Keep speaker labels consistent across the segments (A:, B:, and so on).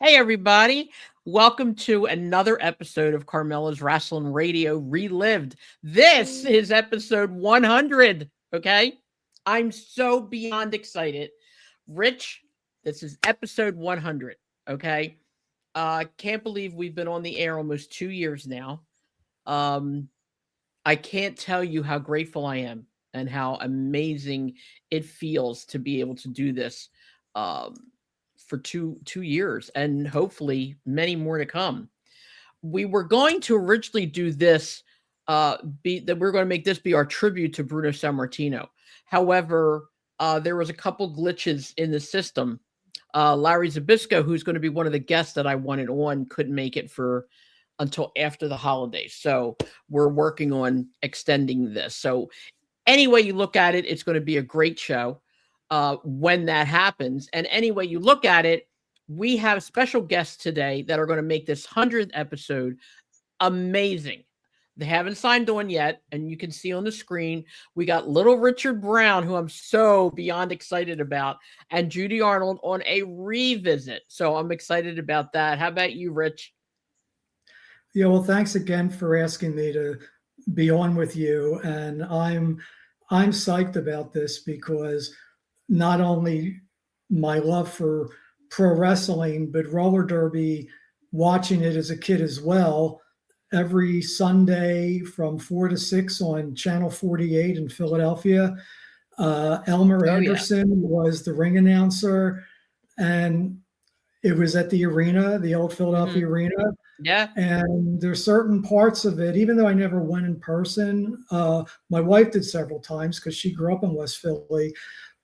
A: Hey, everybody. Welcome to another episode of Carmela's Wrestling Radio Relived. This is episode 100. Okay. I'm so beyond excited. Rich, this is episode 100. Okay. Can't believe we've been on the air almost 2 years now. Um, I can't tell you how grateful I am and how amazing it feels to be able to do this um, for two years and hopefully many more to come. We were going to originally do this, be that we're going to make this be our tribute to Bruno Sammartino. However, there was a couple glitches in the system. Larry Zabisco, who's going to be one of the guests that I wanted on, couldn't make it for until after the holidays. So we're working on extending this. So any way you look at it, it's going to be a great show when that happens. And any way you look at it, we have special guests today that are going to make this 100th episode amazing. They haven't signed on yet, and you can see on the screen, we got little Richard Brown, who I'm so beyond excited about, and Judy Arnold on a revisit. So I'm excited about that. How about you, Rich?
B: Yeah, well, thanks again for asking me to be on with you. And I'm psyched about this because not only my love for pro wrestling, but roller derby, watching it as a kid as well, every Sunday from 4 to 6 on Channel 48 in Philadelphia. Elmer
A: Oh, yeah.
B: Anderson was the ring announcer, and it was at the arena, the old
A: Hmm.
B: Philadelphia arena.
A: Yeah.
B: And there's certain parts of it, even though I never went in person, my wife did several times because she grew up in West Philly.
A: Hmm.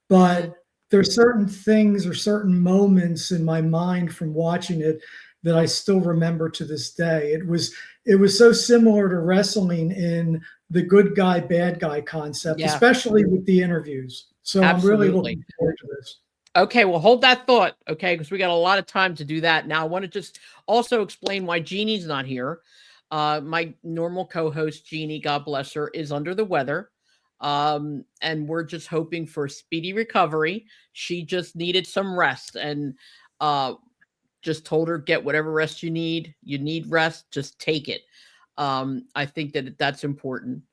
B: But there's certain things or certain moments in my mind from watching it that I still remember to this day. It was so similar to wrestling in the good guy, bad guy concept,
A: Yeah.
B: especially with the interviews. So I'm really
A: Absolutely.
B: looking forward to this.
A: Okay, well, hold that thought, okay, because we got a lot of time to do that. Now, I want to just also explain why Jeannie's not here. My normal co-host, Jeannie, God bless her, is under the weather. And we're just hoping for a speedy recovery. She just needed some rest and uh just told her get whatever rest you need. You need rest, just take it. I think that that's important.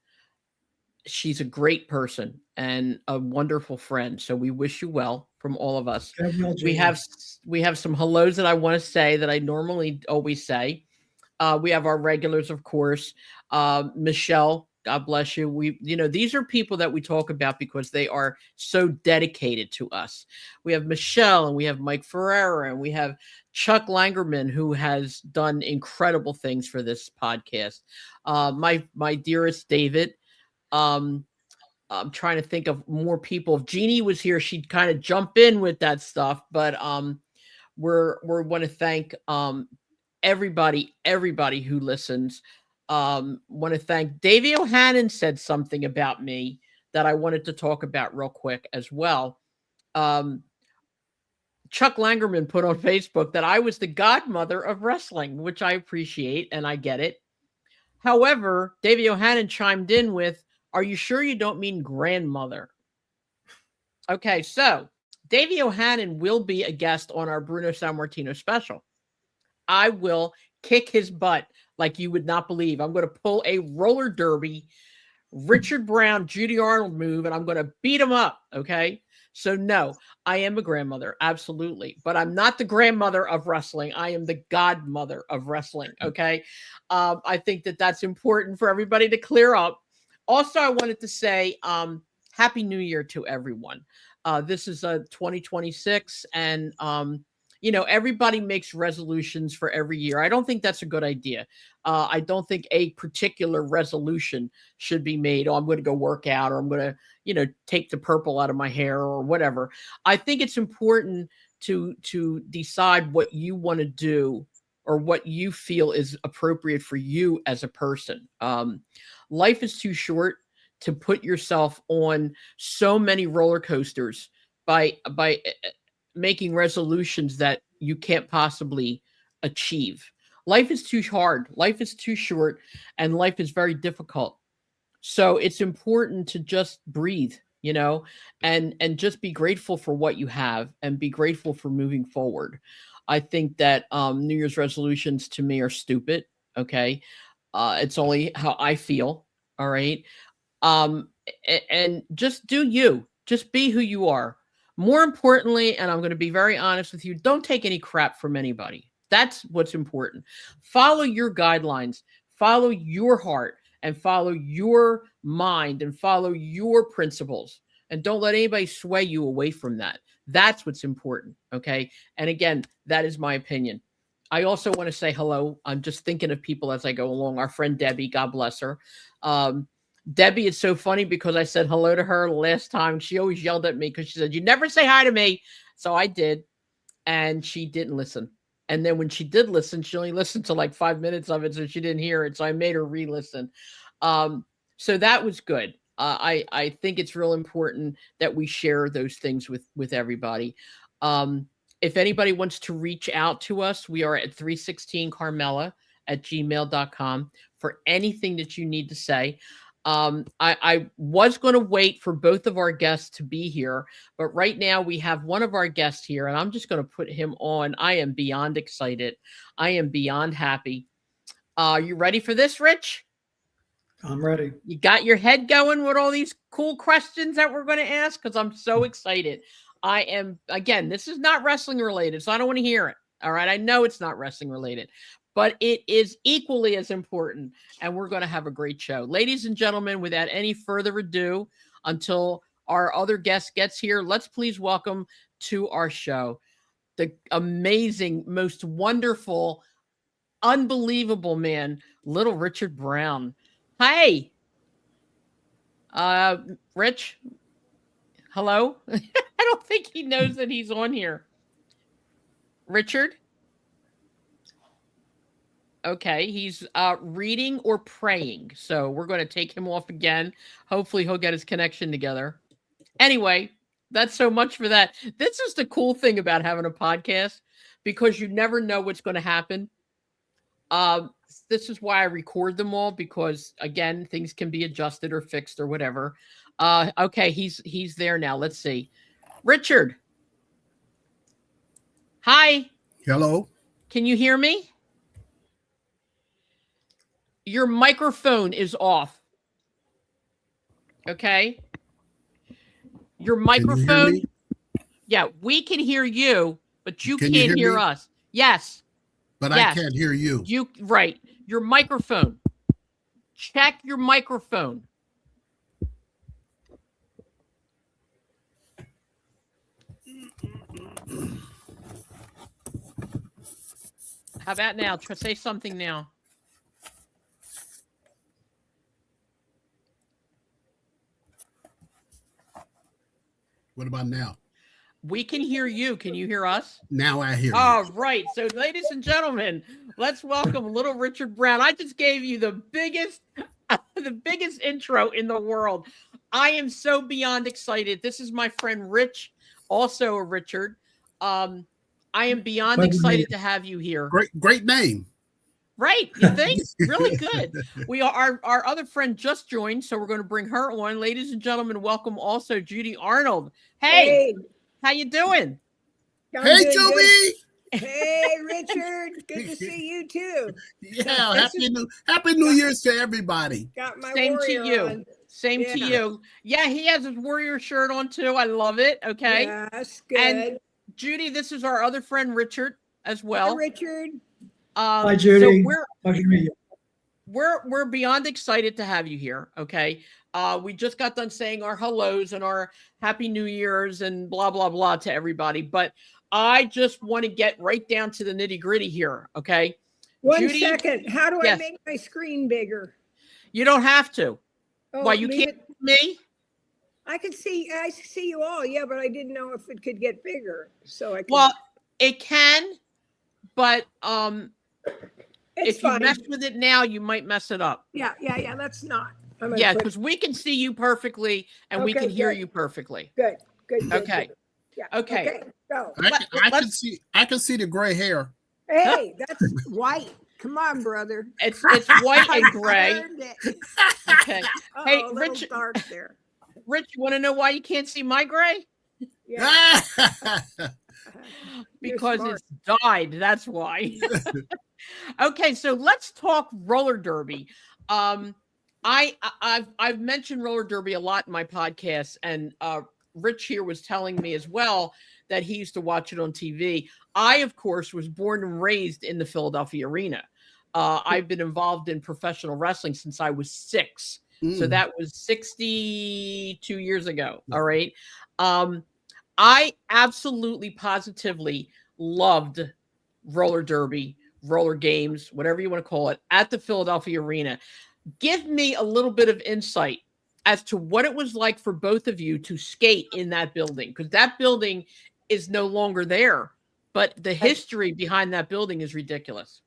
A: She's a great person and a wonderful friend. So we wish you well from all of us.
B: Get well,
A: We have
B: Jeannie.
A: we have some hellos that I want to say that I normally always say. We have our regulars, of course. Michelle, God bless you. These are people that we talk about because they are so dedicated to us. We have Michelle and we have Mike Ferreira and we have Chuck Langerman, who has done incredible things for this podcast. My dearest David. Um, I'm trying to think of more people. If Jeannie was here, she'd kind of jump in with that stuff. But we're want to thank everybody who listens. Want to thank Davey O'Hannon said something about me that I wanted to talk about real quick as well. Um, Chuck Langerman put on Facebook that I was the godmother of wrestling, which I appreciate and I get it. However, Davey O'Hannon chimed in with, "Are you sure you don't mean grandmother?" Okay, so Davey O'Hannon will be a guest on our Bruno Sammartino special. I will kick his butt like you would not believe. I'm going to pull a roller derby, Richard Brown, Judy Arnold move, and I'm going to beat him up. Okay. So, no, I am a grandmother. Absolutely. But I'm not the grandmother of wrestling. I am the godmother of wrestling. Okay. I think that that's important for everybody to clear up. Also, I wanted to say, Happy New Year to everyone. This is a 2026, and everybody makes resolutions for every year. I don't think that's a good idea. I don't think a particular resolution should be made. Oh, I'm going to go work out, or I'm going to, take the purple out of my hair, or whatever. I think it's important to decide what you want to do or what you feel is appropriate for you as a person. Life is too short to put yourself on so many roller coasters by making resolutions that you can't possibly achieve. Life is too hard, life is too short, and life is very difficult. So it's important to just breathe and just be grateful for what you have and be grateful for moving forward. I think that New Year's resolutions to me are stupid. Okay. It's only how I feel. All right. And just do you, just be who you are. More importantly, and I'm going to be very honest with you, don't take any crap from anybody. That's what's important. Follow your guidelines, follow your heart, and follow your mind, and follow your principles. And don't let anybody sway you away from that. That's what's important. Okay. And again, that is my opinion. I also want to say hello. I'm just thinking of people as I go along. Our friend Debbie, God bless her. Debbie, it's so funny because I said hello to her last time. She always yelled at me because she said, "You never say hi to me." So I did, and she didn't listen. And then when she did listen, she only listened to like 5 minutes of it, so she didn't hear it. So I made her re-listen. So that was good. I think it's real important that we share those things with everybody. If anybody wants to reach out to us, we are at 316carmela@gmail.com for anything that you need to say. I was going to wait for both of our guests to be here, but right now we have one of our guests here, and I'm just going to put him on. I am beyond excited. I am beyond happy. Are you ready for this, Rich?
B: I'm ready.
A: You got your head going with all these cool questions that we're going to ask? Because I'm so excited. I am, again, this is not wrestling related, so I don't want to hear it. All right. I know it's not wrestling related, but it is equally as important. And we're going to have a great show. Ladies and gentlemen, without any further ado, until our other guest gets here, let's please welcome to our show the amazing, most wonderful, unbelievable man, little Richard Brown. Hi. Rich. Hello. I don't think he knows that he's on here. Richard. Okay, he's reading or praying. So we're going to take him off again. Hopefully he'll get his connection together. Anyway, that's so much for that. This is the cool thing about having a podcast because you never know what's going to happen. This is why I record them all because, again, things can be adjusted or fixed or whatever. Okay, he's there now. Let's see. Richard. Hi.
C: Hello.
A: Can you hear me? Your microphone is off. Okay. Your microphone. Yeah, we can hear you, but you can't hear us. Yes.
C: But yes. I can't hear you.
A: Right. Your microphone. Check your microphone. How about now? Say something now.
C: What about now?
A: We can hear you. Can you hear us?
C: Now I hear you.
A: All right. So, ladies and gentlemen, let's welcome little Richard Brown. I just gave you the biggest intro in the world. I am so beyond excited. This is my friend Rich, also a Richard. I am beyond excited to have you here.
C: Great name.
A: Right. You think? Really good. Our other friend just joined, so we're going to bring her on. Ladies and gentlemen, welcome also Judy Arnold. Hey. How you doing?
C: Hey, Judy.
D: Hey, Richard. Good to see you too.
C: Yeah, happy New Year's to everybody.
D: Got my
A: Same
D: warrior
A: to you.
D: on.
A: Same to you. Yeah, he has his warrior shirt on too. I love it. Okay.
D: Yes, good.
A: And Judy, this is our other friend Richard as well.
D: Hi, Richard.
B: Hi, Judy.
A: So we're beyond excited to have you here. Okay. We just got done saying our hellos and our happy New Year's and blah, blah, blah to everybody. But I just want to get right down to the nitty gritty here. Okay.
D: One second. How do I make my screen bigger?
A: You don't have to.
D: Oh,
A: Why, you can't see me?
D: I see you all. Yeah, but I didn't know if it could get bigger. So I can.
A: Well, it can, but if
D: fine.
A: you mess with it now, you might mess it up.
D: Yeah. That's not.
A: Yeah, because we can see you perfectly and we can hear you perfectly.
D: Good.
A: Okay.
D: Good. Yeah.
A: Okay.
D: Go.
C: I can see the gray hair.
D: Hey, that's white. Come on, brother.
A: It's white and gray.
D: I earned it.
A: Okay. Hey,
D: a little
A: Richard.
D: dark there.
A: Rich, you want to know why you can't see my gray?
D: Yeah.
A: Because
D: smart.
A: it's dyed. That's why. Okay, so let's talk roller derby. I've mentioned roller derby a lot in my podcast, and Rich here was telling me as well that he used to watch it on TV. I, of course, was born and raised in the Philadelphia arena. I've been involved in professional wrestling since I was 6. So that was 62 years ago. All right. I absolutely positively loved roller derby, roller games, whatever you want to call it, at the Philadelphia arena. Give me a little bit of insight as to what it was like for both of you to skate in that building, because that building is no longer there, but the history behind that building is ridiculous.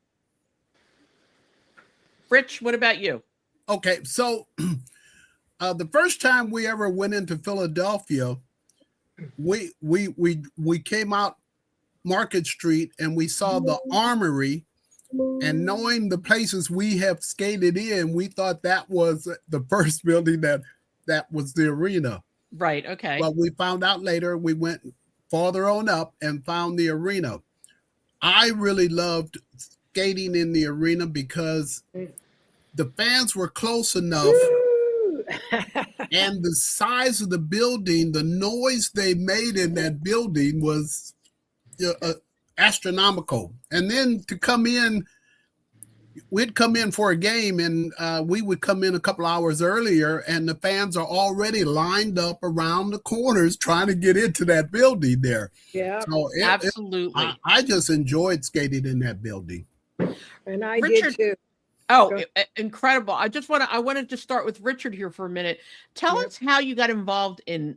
A: Rich, what about you?
C: Okay, so the first time we ever went into Philadelphia, we came out Market Street and we saw the Armory, and knowing the places we have skated in, we thought that was the first building that was the arena.
A: Right. Okay.
C: But we found out later, we went farther on up and found the arena. I really loved skating in the arena because the fans were close enough and the size of the building, the noise they made in that building was astronomical. And then to come in, we'd come in for a game and we would come in a couple hours earlier and the fans are already lined up around the corners trying to get into that building there.
D: Yeah,
C: so
A: absolutely.
C: I just enjoyed skating in that building.
D: And I
A: Richard,
D: did too.
A: Oh, incredible. I wanted to start with Richard here for a minute. Tell us how you got involved in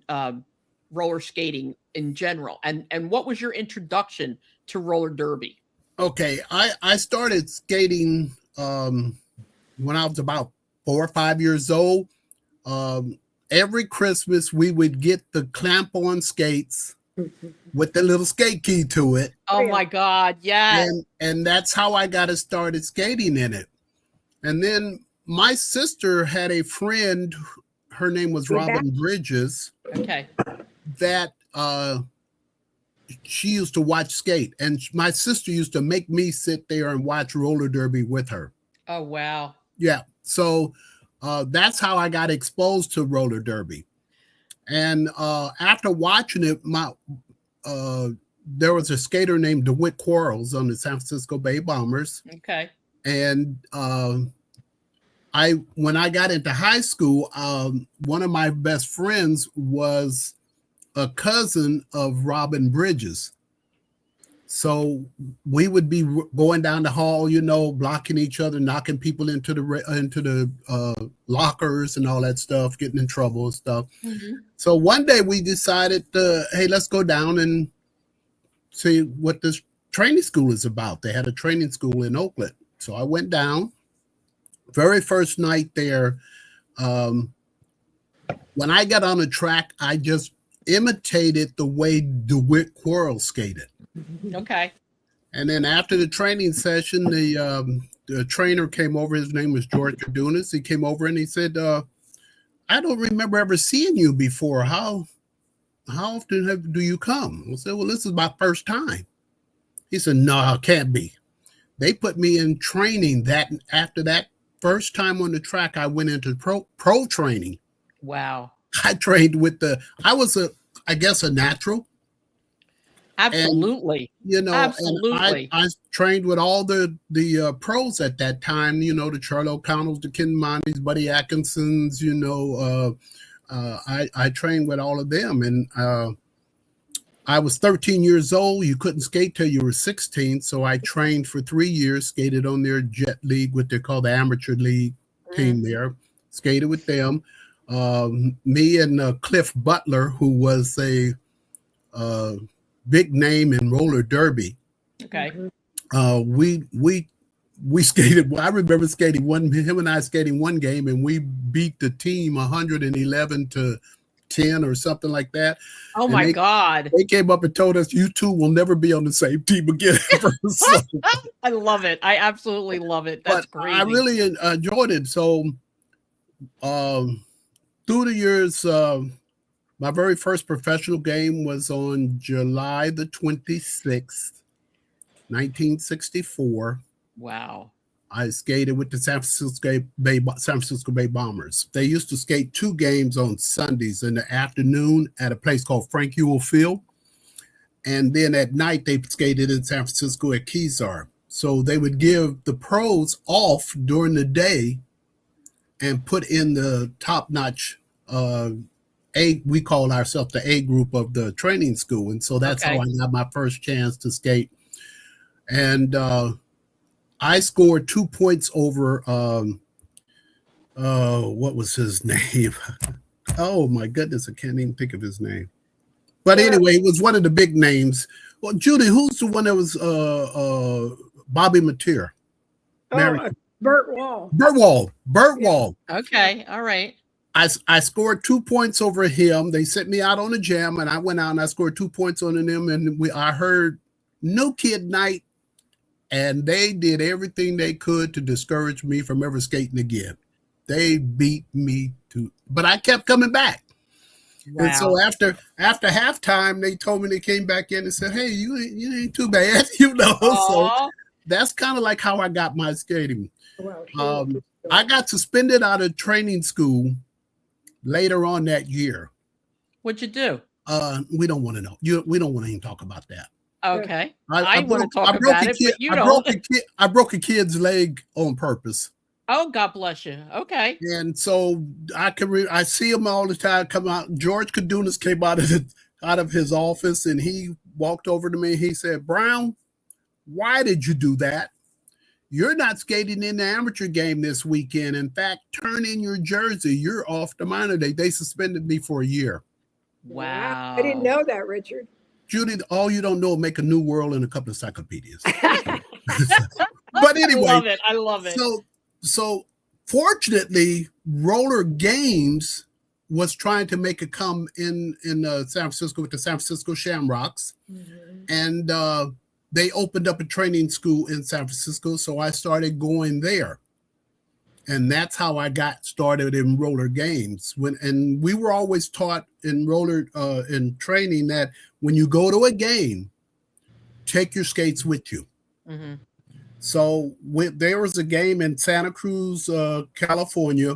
A: roller skating in general, and what was your introduction to roller derby?
C: Okay, I started skating when I was about 4 or 5 years old. Every Christmas we would get the clamp-on skates with the little skate key to it.
A: Oh my God, yeah.
C: And that's how I got started skating in it. And then my sister had a friend, her name was Robin Bridges.
A: Okay.
C: That she used to watch skate, and my sister used to make me sit there and watch roller derby with her.
A: Oh, wow.
C: Yeah. So that's how I got exposed to roller derby. And after watching it, there was a skater named DeWitt Quarles on the San Francisco Bay Bombers.
A: Okay.
C: And when I got into high school, one of my best friends was a cousin of Robin Bridges. So we would be going down the hall, blocking each other, knocking people into the lockers and all that stuff, getting in trouble and stuff. Mm-hmm. So one day we decided, hey, let's go down and see what this training school is about. They had a training school in Oakland. So I went down. Very first night there, when I got on the track, I just imitated the way DeWitt Quarles skated.
A: Okay.
C: And then after the training session, the trainer came over. His name was George Cardunas. He came over and he said, I don't remember ever seeing you before. How often do you come? I said, well, this is my first time. He said, no, it can't be. They put me in training that after that first time on the track, I went into pro training.
A: Wow.
C: I trained I was I guess a natural.
A: Absolutely.
C: And,
A: absolutely.
C: I trained with all the pros at that time, the Charlie O'Connells, the Ken Montes, Buddy Atkinsons, I trained with all of them. And I was 13 years old. You couldn't skate till you were 16. So I trained for 3 years, skated on their jet league, what they call the amateur league team there, skated with them. Me and Cliff Butler, who was a big name in roller derby.
A: Okay.
C: We skated. Well, I remember skating him and I skating one game, and we beat the team 111-10 or something like that.
A: Oh my God.
C: They came up and told us, you two will never be on the same team again. So,
A: I love it. I absolutely love it. That's great.
C: I really enjoyed it. So through the years, my very first professional game was on July the 26th, 1964.
A: Wow.
C: I skated with the San Francisco Bay Bombers. They used to skate 2 games on Sundays in the afternoon at a place called Frank Ewell Field. And then at night, they skated in San Francisco at Kezar. So they would give the pros off during the day and put in the top-notch we call ourselves the A group of the training school. And so that's how I got my first chance to skate. And I scored 2 points over, what was his name? Oh, my goodness, I can't even think of his name. But anyway, it was one of the big names. Well, Judy, who's the one that was Bobby Mateer?
D: Burt Wall.
C: Burt Wall.
A: Okay. All right.
C: I scored 2 points over him. They sent me out on a jam, and I went out and I scored 2 points on him. And I heard New Kid Night, and they did everything they could to discourage me from ever skating again. They beat me but I kept coming back. Wow. And so after halftime, they told me they came back in and said, "Hey, you ain't too bad,"
A: Aww.
C: So that's kind of like how I got my skating. Well, I got suspended out of training school later on that year.
A: What'd you do?
C: We don't want to know. We don't want to even talk about that.
A: Okay. I want to talk about it, but you don't.
C: I broke a kid's leg on purpose.
A: Oh, God bless you. Okay.
C: And so I see him all the time come out. George Kadunas came out of his office, and he walked over to me. He said, "Brown, why did you do that? You're not skating in the amateur game this weekend. In fact, turn in your jersey. You're off the minor day." They suspended me for a year.
A: Wow.
D: I didn't know that, Richard.
C: Judy, all you don't know will make a new world in a couple of encyclopedias. But anyway.
A: I love it.
C: So fortunately, Roller Games was trying to make a come in San Francisco with the San Francisco Shamrocks. Mm-hmm. And they opened up a training school in San Francisco, so I started going there. And that's how I got started in roller games. And we were always taught in in training that when you go to a game, take your skates with you. Mm-hmm. So there was a game in Santa Cruz, California.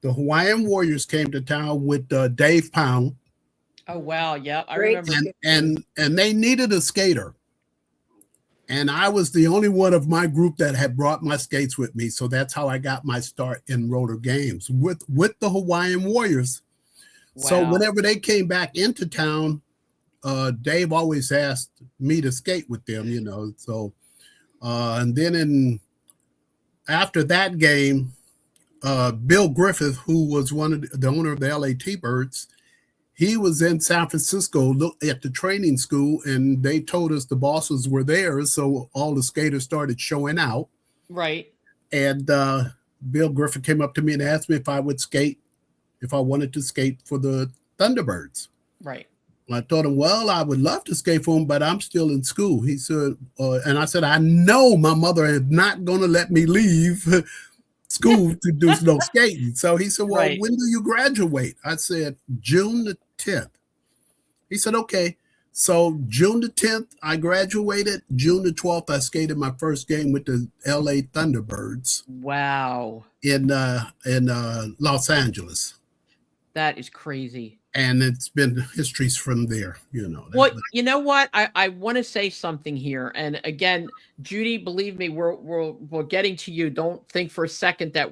C: The Hawaiian Warriors came to town with Dave Pound.
A: Oh wow, yeah, I remember.
C: And they needed a skater. And I was the only one of my group that had brought my skates with me. So that's how I got my start in roller games with the Hawaiian Warriors. Wow. So whenever they came back into town, Dave always asked me to skate with them, So, and then after that game, Bill Griffith, who was the owner of the LA T-Birds, he was in San Francisco at the training school, and they told us the bosses were there, so all the skaters started showing out.
A: Right.
C: And Bill Griffith came up to me and asked me if I wanted to skate for the Thunderbirds.
A: Right.
C: I told him, well, I would love to skate for him, but I'm still in school. He said, and I said, I know my mother is not going to let me leave school to do no skating. So he said, well, right. When do you graduate? I said, June the 10th. He said, okay. So June the 10th, I graduated. June the 12th, I skated my first game with the LA Thunderbirds.
A: Wow.
C: In Los Angeles.
A: That is crazy.
C: And it's been histories from there,
A: Well, you know what? I want to say something here. And again, Judy, believe me, we're getting to you. Don't think for a second that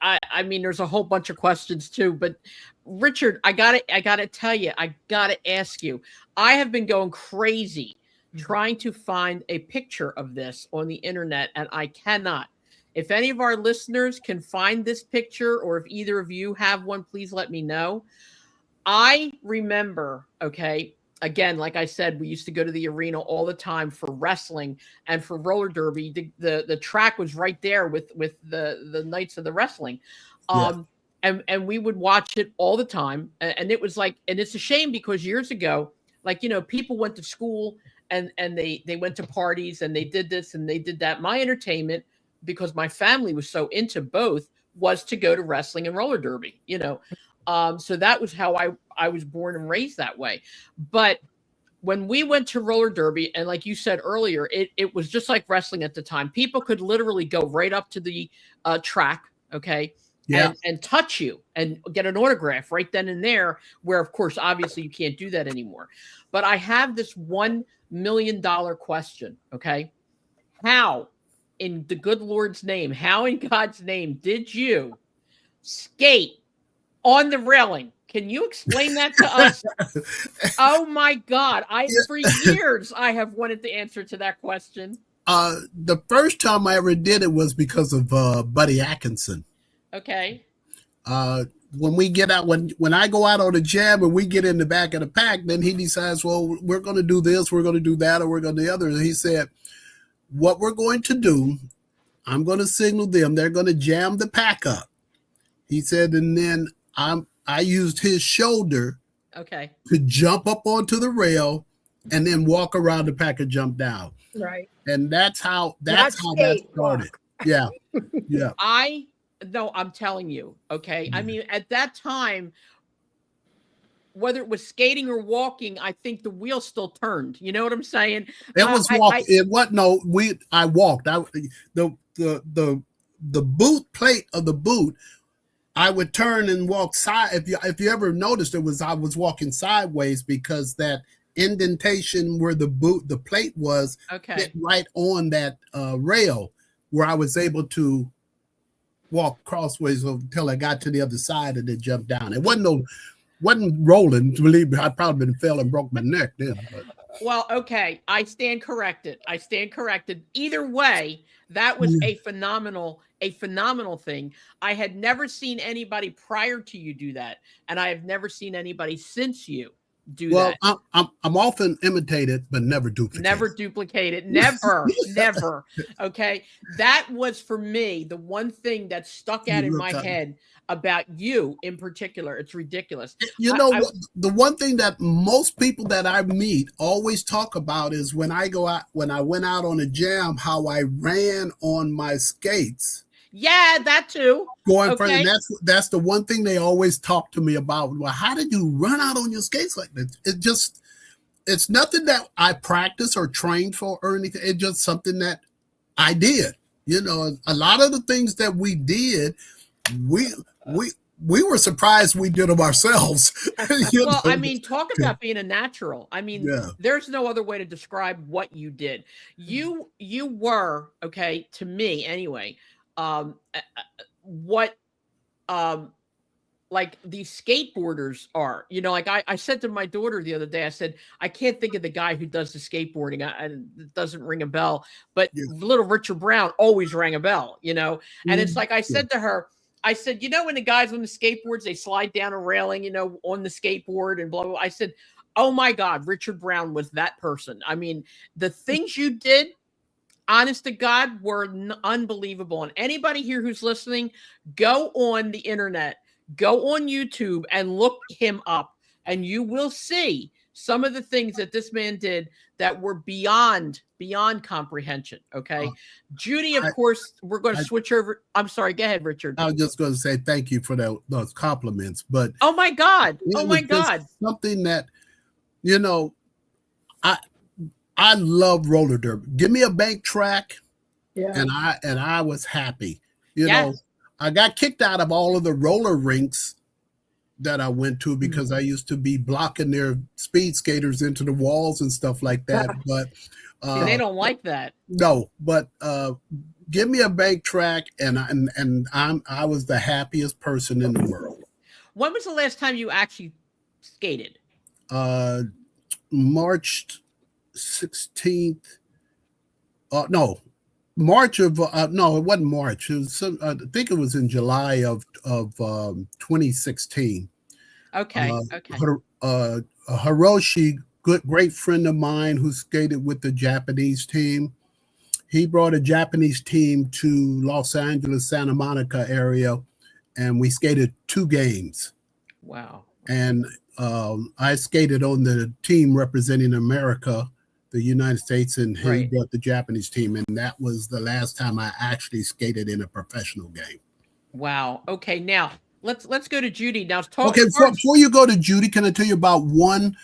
A: I mean, there's a whole bunch of questions too. But Richard, I gotta tell you, I gotta ask you. I have been going crazy trying to find a picture of this on the internet, and I cannot. If any of our listeners can find this picture, or if either of you have one, please let me know. I remember, okay, again, like I said, we used to go to the arena all the time for wrestling and for roller derby. The track was right there with the Knights of the Wrestling. And we would watch it all the time. And it was like, and it's a shame because years ago, like, people went to school and they went to parties and they did this and they did that. My entertainment, because my family was so into both, was to go to wrestling and roller derby, you know. So that was how I was born and raised that way. But when we went to roller derby, and like you said earlier, it was just like wrestling at the time. People could literally go right up to the track, okay, and touch you and get an autograph right then and there, where, of course, obviously you can't do that anymore. But I have this $1 million question, okay? How, in the good Lord's name, how in God's name did you skate on the railing? Can you explain that to us? Oh my God. For years I have wanted the answer to that question.
C: The first time I ever did it was because of Buddy Atkinson.
A: Okay.
C: When we get out, when I go out on a jam and we get in the back of the pack, then he decides, well, we're going to do this, we're going to do that, or we're going to do the other. And he said, what we're going to do, I'm going to signal them. They're going to jam the pack up. He said, and then I used his shoulder to jump up onto the rail and then walk around the pack and jump down.
D: Right.
C: And that's how that started. Yeah. Yeah.
A: I'm telling you, okay. I mean, at that time, whether it was skating or walking, I think the wheel still turned. You know what I'm saying?
C: It was walking. I walked. The boot plate of the boot, I would turn and walk side. If you ever noticed, I was walking sideways because that indentation where the plate was fit right on that rail, where I was able to walk crossways until I got to the other side and then jump down. It wasn't rolling. Believe me, I'd probably been fell and broke my neck then. But.
A: Well, okay, I stand corrected. Either way, that was a phenomenal thing. I had never seen anybody prior to you do that, and I have never seen anybody since you do that.
C: Well, I'm often imitated, but never duplicated. Never. Okay, that was for me the one thing that stuck out in my head about you in particular. It's ridiculous. The one thing that most people that I meet always talk about is when I went out on a jam, how I ran on my skates.
A: Yeah, that too.
C: Going further, that's the one thing they always talk to me about. Well, how did you run out on your skates like that? It's nothing that I practiced or trained for or anything. It's just something that I did. You know, a lot of the things that we did, we were surprised we did them ourselves.
A: I mean, talk about being a natural. I mean, there's no other way to describe what you did. You were, okay, to me anyway, what like these skateboarders are, you know, like I said to my daughter the other day, I said, I can't think of the guy who does the skateboarding. And it doesn't ring a bell, but little Richard Brown always rang a bell, you know? And it's like, I said to her, I said, you know, when the guys on the skateboards, they slide down a railing, you know, on the skateboard and blah, blah, blah. I said, oh my God, Richard Brown was that person. I mean, the things you did, honest to God, were unbelievable. And anybody here who's listening, go on the internet, go on YouTube and look him up, and you will see some of the things that this man did that were beyond comprehension. Okay. Judy, of course, we're going to switch over. I'm sorry. Go ahead, Richard.
C: I was just going to say thank you for those compliments, but
A: oh my God.
C: Something that, you know, I love roller derby. Give me a bank track, and I was happy. You know, I got kicked out of all of the roller rinks that I went to because I used to be blocking their speed skaters into the walls and stuff like that. But
A: they don't like that.
C: No, but give me a bank track, and I was the happiest person in the world.
A: When was the last time you actually skated?
C: March 16th. March of no, it wasn't March. It was I think it was in July of 2016.
A: Okay.
C: Hiroshi, great friend of mine who skated with the Japanese team. He brought a Japanese team to Los Angeles, Santa Monica area, and we skated 2 games.
A: Wow.
C: And I skated on the team representing America, the United States, and he brought the Japanese team. And that was the last time I actually skated in a professional game.
A: Wow. Okay, now let's go to Judy. Now talk
C: Okay, before you go to Judy, can I tell you about one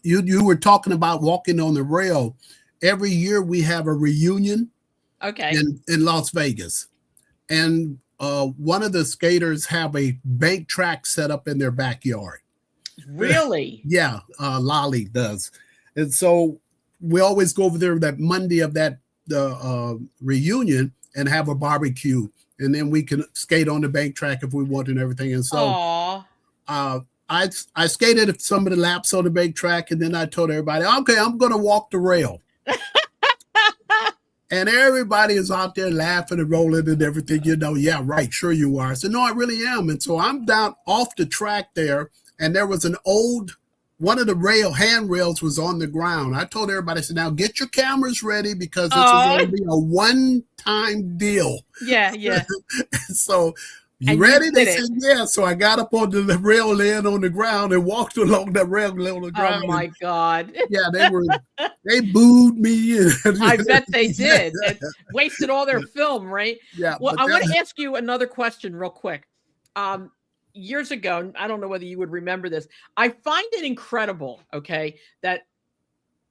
C: you were talking about walking on the rail. Every year we have a reunion
A: Okay.
C: in Las Vegas. And one of the skaters have a bank track set up in their backyard.
A: Really?
C: Yeah, Lolly does. And so we always go over there that Monday of that reunion and have a barbecue. And then we can skate on the bank track if we want and everything. And so
A: Aw.
C: I skated some of the laps on the bank track, and then I told everybody, okay, I'm going to walk the rail. And everybody is out there laughing and rolling and everything. Yeah, right, sure you are. I said, no, I really am. And so I'm down off the track there, and there was one of the handrails was on the ground. I told everybody, I said, now get your cameras ready because this is going to be a one-time deal.
A: Yeah, yeah.
C: So you
A: And
C: ready?
A: you
C: They
A: did
C: said,
A: it.
C: yeah. So I got up on the rail, laying on the ground, and walked along that rail on the ground.
A: Oh my God.
C: Yeah, they booed me.
A: I bet they did. It wasted all their film, right?
C: Yeah.
A: Well, I want to ask you another question real quick. Years ago, I don't know whether you would remember this. I find it incredible, okay, that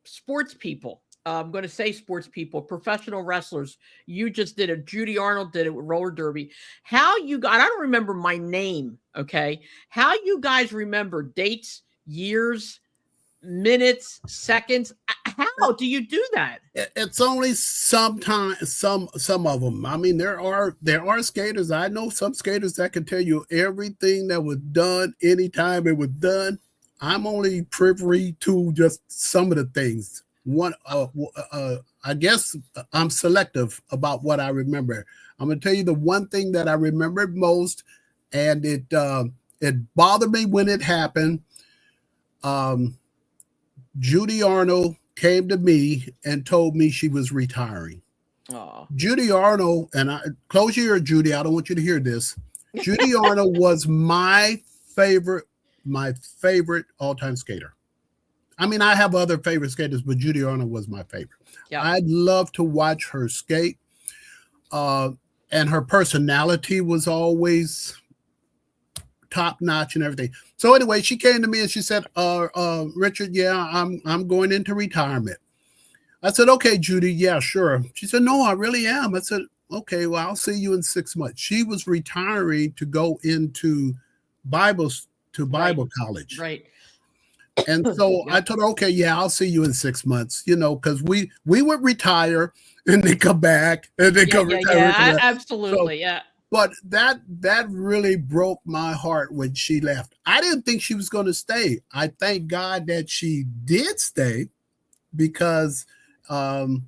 A: sports people, I'm going to say sports people, professional wrestlers, you just did it. Judy Arnold did it with roller derby. How you got, I don't remember my name, okay? How you guys remember dates, years, minutes, seconds? How do you do that?
C: It's only sometimes some of them. I mean, there are skaters. I know some skaters that can tell you everything that was done anytime it was done. I'm only privy to just some of the things. I guess I'm selective about what I remember. I'm gonna tell you the one thing that I remembered most, and it bothered me when it happened. Judy Arnold came to me and told me she was retiring.
A: Oh,
C: Judy Arnold, and close your ear, Judy. I don't want you to hear this. Judy Arnold was my favorite all-time skater. I mean, I have other favorite skaters, but Judy Arnold was my favorite.
A: yeah.
C: I'd love to watch her skate. And her personality was always top notch and everything. So anyway, she came to me and she said, Richard, yeah, I'm going into retirement. I said, okay, Judy, yeah, sure. She said, no, I really am. I said, okay, well, I'll see you in 6 months. She was retiring to go into Bible college.
A: Right.
C: And so
A: Yeah.
C: I told her, okay, yeah, I'll see you in 6 months, because we would retire and then come back and then come retire.
A: Yeah, absolutely. Yeah.
C: But that really broke my heart when she left. I didn't think she was going to stay. I thank God that she did stay because her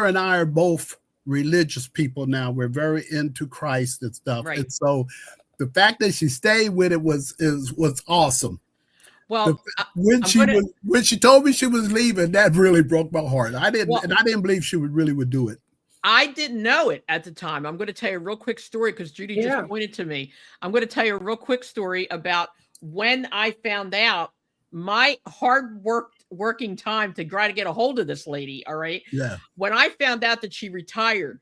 C: and I are both religious people now. We're very into Christ and stuff.
A: Right.
C: And so the fact that she stayed with it was awesome.
A: Well,
C: When she told me she was leaving, that really broke my heart. I didn't believe she would do it.
A: I didn't know it at the time. I'm going to tell you a real quick story because Judy just pointed to me. I'm going to tell you a real quick story about when I found out my working time to try to get a hold of this lady. All right.
C: Yeah.
A: When I found out that she retired,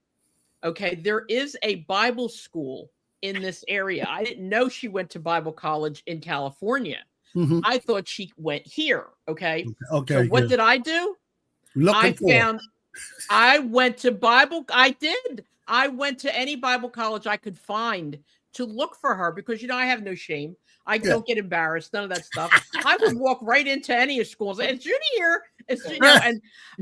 A: okay, there is a Bible school in this area. I didn't know she went to Bible college in California.
C: Mm-hmm.
A: I thought she went here. Okay.
C: Okay.
A: So what did I do? I went to Bible. I did. I went to any Bible college I could find to look for her because, I have no shame. I don't get embarrassed. None of that stuff. I would walk right into any of schools. Is Judy here? And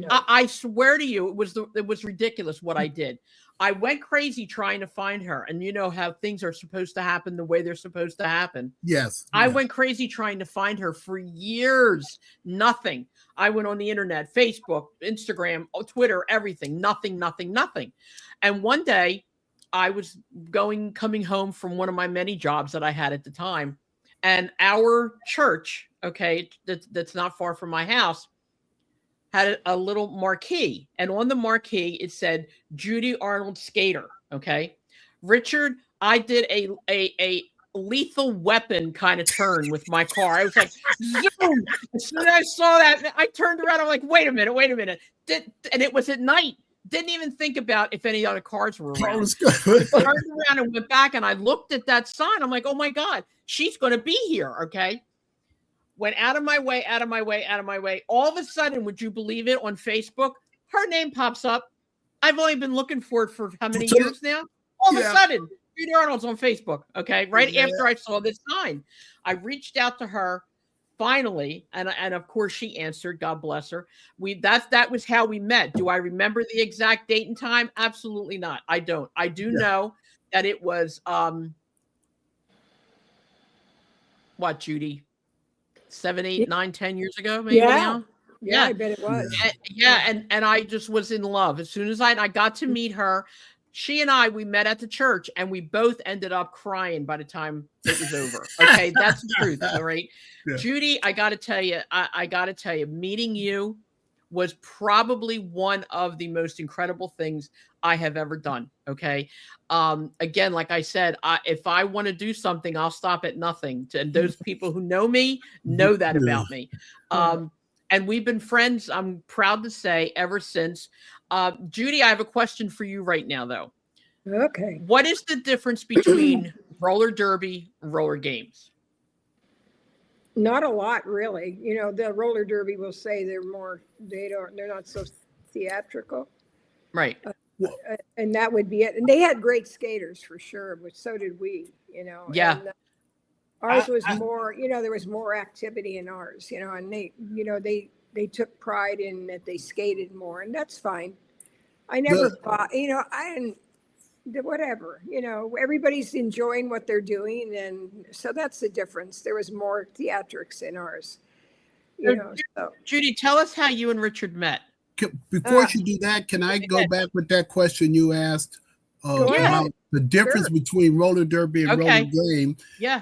A: I swear to you, it was ridiculous what I did. I went crazy trying to find her. And you know how things are supposed to happen the way they're supposed to happen.
C: Yes.
A: I went crazy trying to find her for years. Nothing. I went on the internet, Facebook, Instagram, Twitter, everything. Nothing. And one day I was coming home from one of my many jobs that I had at the time. And our church, okay, that's not far from my house, had a little marquee. And on the marquee, it said, Judy Arnold skater. Okay. Richard, I did a lethal weapon kind of turn with my car. I was like, zoom. As soon as I saw that, I turned around. I'm like, wait a minute. And it was at night. Didn't even think about if any other cars were
C: Car
A: around.
C: was good.
A: I turned around and went back, and I looked at that sign. I'm like, oh my God, she's going to be here. Okay. Went out of my way, out of my way, out of my way. All of a sudden, would you believe it, on Facebook, her name pops up. I've only been looking for it for how many years now? All of a sudden, Judy Arnold's on Facebook. Okay. Right after I saw this sign, I reached out to her. Finally, and of course she answered. God bless her. That was how we met. Do I remember the exact date and time? Absolutely not. I don't. I do know that it was what, Judy? 7, 8, 9, 10 years ago, maybe now.
D: Yeah, I bet it was.
A: And I just was in love. As soon as I got to meet her, she and we met at the church, and we both ended up crying by the time it was over. Okay, that's the truth. All right, Judy, I got to tell you, meeting you was probably one of the most incredible things I have ever done. Okay, again, like I said, if I want to do something, I'll stop at nothing. And those people who know me know that about me. And we've been friends, I'm proud to say, ever since. Judy, I have a question for you right now, though.
D: Okay.
A: What is the difference between roller derby and roller games?
D: Not a lot, really. You know, the roller derby will say they're not so theatrical.
A: Right.
D: And that would be it. And they had great skaters for sure, but so did we, you know.
A: Yeah.
D: And, ours was more, you know, there was more activity in ours, you know, and they took pride in that they skated more, and that's fine. I never thought, you know, I didn't, whatever, you know, everybody's enjoying what they're doing. And so that's the difference. There was more theatrics in ours, you know. So.
A: Judy, tell us how you and Richard met.
C: Before you do that, can I go back with that question you asked about the difference between roller derby and roller game?
A: Yeah.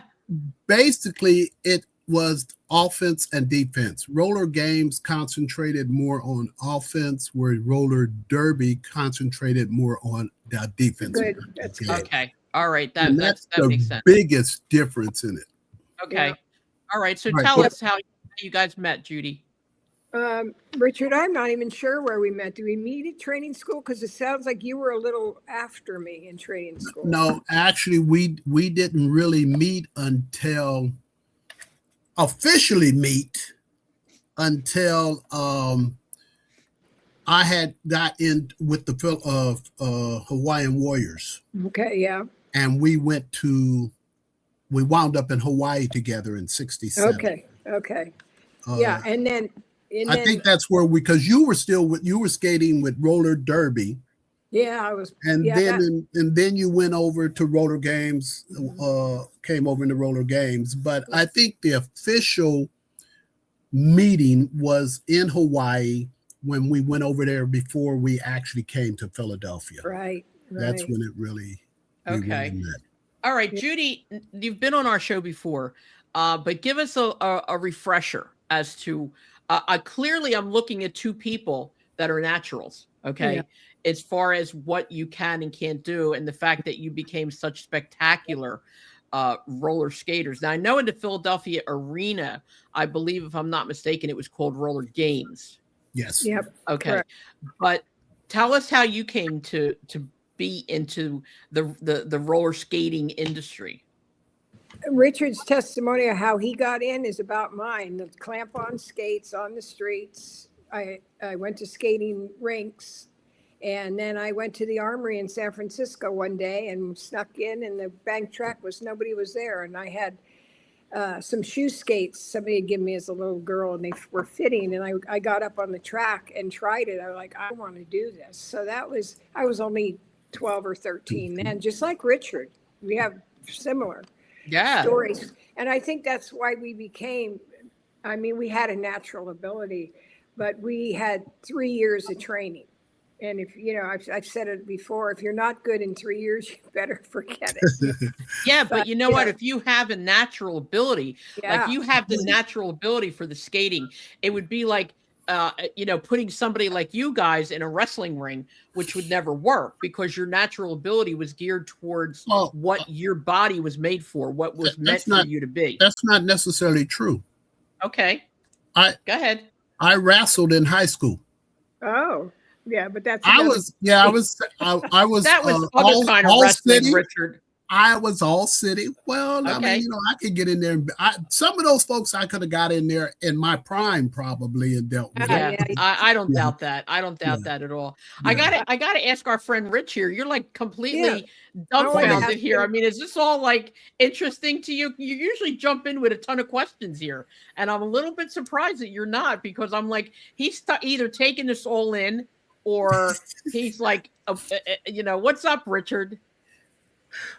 C: Basically, it was offense and defense. Roller games concentrated more on offense, where roller derby concentrated more on the defense.
D: Good. That's good.
A: Okay. All right. That
C: makes
A: sense.
C: Biggest difference in it.
A: Okay. Yeah. All right. So
C: right.
A: Tell us how you guys met, Judy.
D: Richard, I'm not even sure where we met. Did we meet at training school? Because it sounds like you were a little after me in training school.
C: No, actually, we didn't really meet until officially meet until I had got in with the Hawaiian Warriors.
D: Okay, yeah.
C: And we wound up in Hawaii together in '67.
D: Okay. Yeah, and then
C: I think that's where because you were skating with roller derby.
D: Yeah, I was.
C: And then you went over to roller games, came over into roller games. But I think the official meeting was in Hawaii when we went over there before we actually came to Philadelphia.
D: Right.
C: That's when it really
A: okay.
C: Really met.
A: All right, Judy, you've been on our show before, but give us a refresher as to clearly I'm looking at two people that are naturals. Okay. Yeah. As far as what you can and can't do, and the fact that you became such spectacular roller skaters. Now, I know in the Philadelphia arena, I believe, if I'm not mistaken, it was called Roller Games.
C: Yes.
D: Yep.
A: Okay.
D: Correct.
A: But tell us how you came to be into the roller skating industry.
D: Richard's testimony of how he got in is about mine. The clamp on skates on the streets. I went to skating rinks. And then I went to the Armory in San Francisco one day and snuck in, and the bank track nobody was there. And I had some shoe skates somebody had given me as a little girl, and they were fitting. And I got up on the track and tried it. I was like, I want to do this. So I was only 12 or 13 then, just like Richard. We have similar stories. And I think that's why we we had a natural ability, but we had 3 years of training. And if, I've said it before, if you're not good in 3 years, you better forget it.
A: Yeah. But you know what? If you have a natural ability, like you have the natural ability for the skating, it would be like, putting somebody like you guys in a wrestling ring, which would never work because your natural ability was geared towards what your body was made for, what was meant for you to be.
C: That's not necessarily true.
A: Okay. Go ahead.
C: I wrestled in high school.
D: Oh. Yeah, but that's
C: I
D: another.
C: was, yeah, I was
A: That was other kind of
C: all
A: wrestling,
C: city.
A: Richard.
C: I was all city. Well, I
A: Okay.
C: mean, I could get in there. Some of those folks I could have got in there in my prime probably and dealt with
A: Yeah,
C: it.
A: I don't
C: Yeah.
A: doubt that. I don't doubt that at all.
C: Yeah.
A: I gotta ask our friend Rich here. You're like completely
D: I wanna
A: dumbfounded
D: ask
A: here.
D: him-
A: I mean, is this all like interesting to you? You usually jump in with a ton of questions here, and I'm a little bit surprised that you're not, because I'm like, he's either taking this all in, or he's like, what's up, Richard?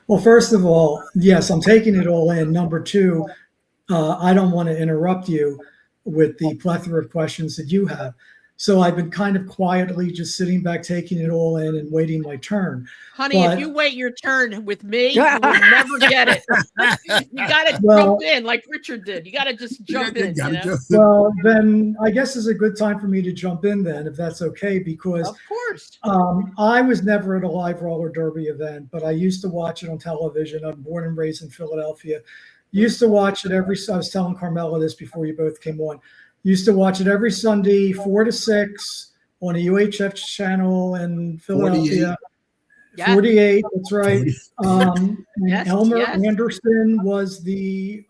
B: Well, first of all, yes, I'm taking it all in. Number two, I don't want to interrupt you with the plethora of questions that you have. So I've been kind of quietly just sitting back, taking it all in and waiting my turn.
A: Honey, if you wait your turn with me, you will never get it. You got to jump in like Richard did. You got to just jump in.
B: Well, then I guess it's a good time for me to jump in then, if that's okay, because
A: of course,
B: I was never at a live roller derby event, but I used to watch it on television. I'm born and raised in Philadelphia. Used to watch it I was telling Carmela this before you both came on. Used to watch it every Sunday, 4 to 6 on a UHF channel in Philadelphia. 48, that's right.
A: Yes,
B: Elmer
A: yes.
B: Anderson was the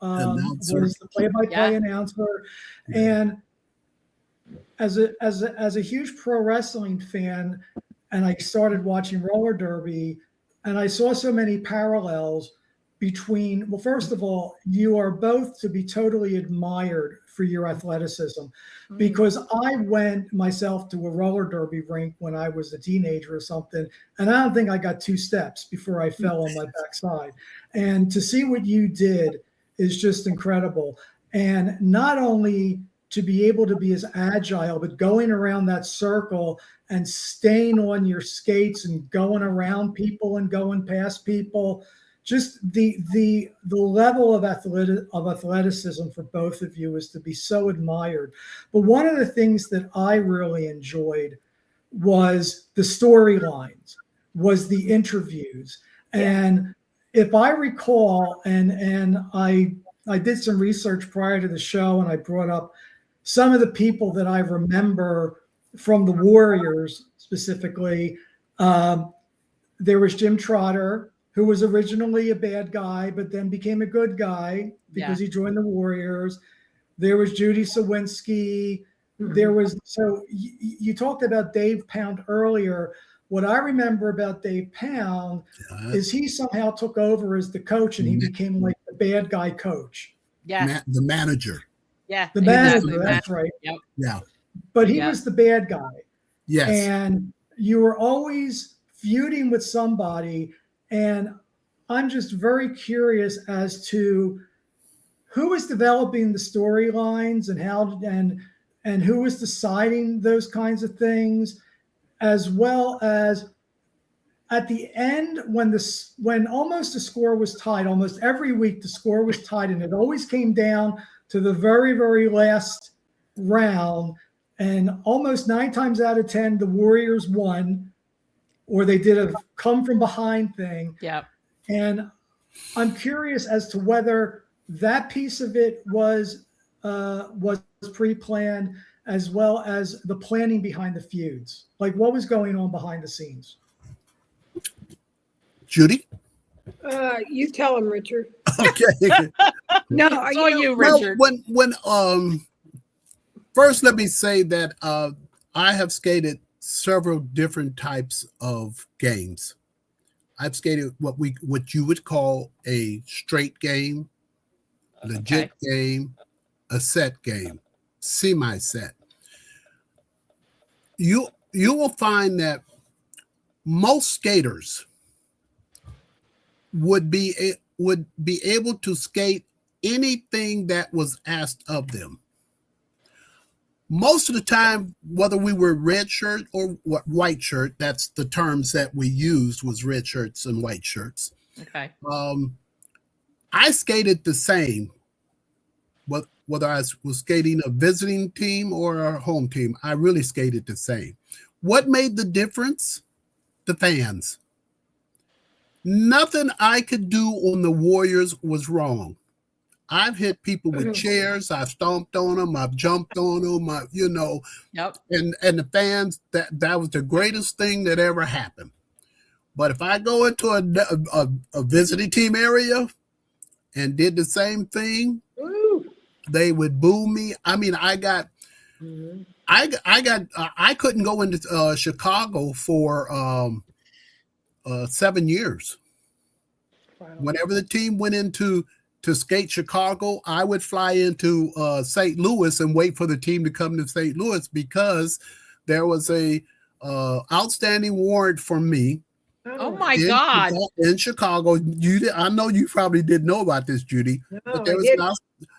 B: play-by-play announcer. And as a huge pro wrestling fan, and I started watching roller derby, and I saw so many parallels between, well, first of all, you are both to be totally admired for your athleticism, because I went myself to a roller derby rink when I was a teenager or something, and I don't think I got 2 steps before I fell on my backside. And to see what you did is just incredible. And not only to be able to be as agile, but going around that circle and staying on your skates and going around people and going past people, just the level of athleticism for both of you is to be so admired. But one of the things that I really enjoyed was the storylines, was the interviews. And if I recall, and I did some research prior to the show, and I brought up some of the people that I remember from the Warriors specifically. There was Jim Trotter, who was originally a bad guy, but then became a good guy because he joined the Warriors. There was Judy Sawinski. There was, so you talked about Dave Pound earlier. What I remember about Dave Pound is he somehow took over as the coach, and he became like the bad guy coach.
A: Yeah.
C: The manager.
A: Yeah.
B: The manager, that's right.
A: Yep.
C: Yeah.
B: But he was the bad guy.
C: Yes.
B: And you were always feuding with somebody. And I'm just very curious as to who is developing the storylines and how, and who is deciding those kinds of things, as well as at the end when almost the score was tied. Almost every week the score was tied, and it always came down to the very, very last round. And almost 9 times out of 10, the Warriors won, or they did a come from behind thing.
A: Yeah.
B: And I'm curious as to whether that piece of it was pre-planned, as well as the planning behind the feuds. Like, what was going on behind the scenes?
C: Judy?
D: You tell him, Richard.
C: Okay.
D: No,
A: It's all you, Richard.
C: When first let me say that I have skated several different types of games. I've skated what you would call a straight game, legit game, a set game, semi-set. You will find that most skaters would be able to skate anything that was asked of them. Most of the time, whether we were red shirt or white shirt, that's the terms that we used, was red shirts and white shirts.
A: Okay.
C: I skated the same, whether I was skating a visiting team or a home team. I really skated the same. What made the difference? The fans. Nothing I could do on the Warriors was wrong. I've hit people with chairs. I've stomped on them. I've jumped on them.
A: Yep.
C: And the fans, that was the greatest thing that ever happened. But if I go into a visiting team area and did the same thing, they would boo me. I mean, I couldn't go into Chicago for 7 years.
D: Wow.
C: Whenever the team went into to skate Chicago, I would fly into St. Louis and wait for the team to come to St. Louis because there was a outstanding warrant for me.
A: Oh my God!
C: In Chicago, I know you probably didn't know about this, Judy,
D: No,
C: but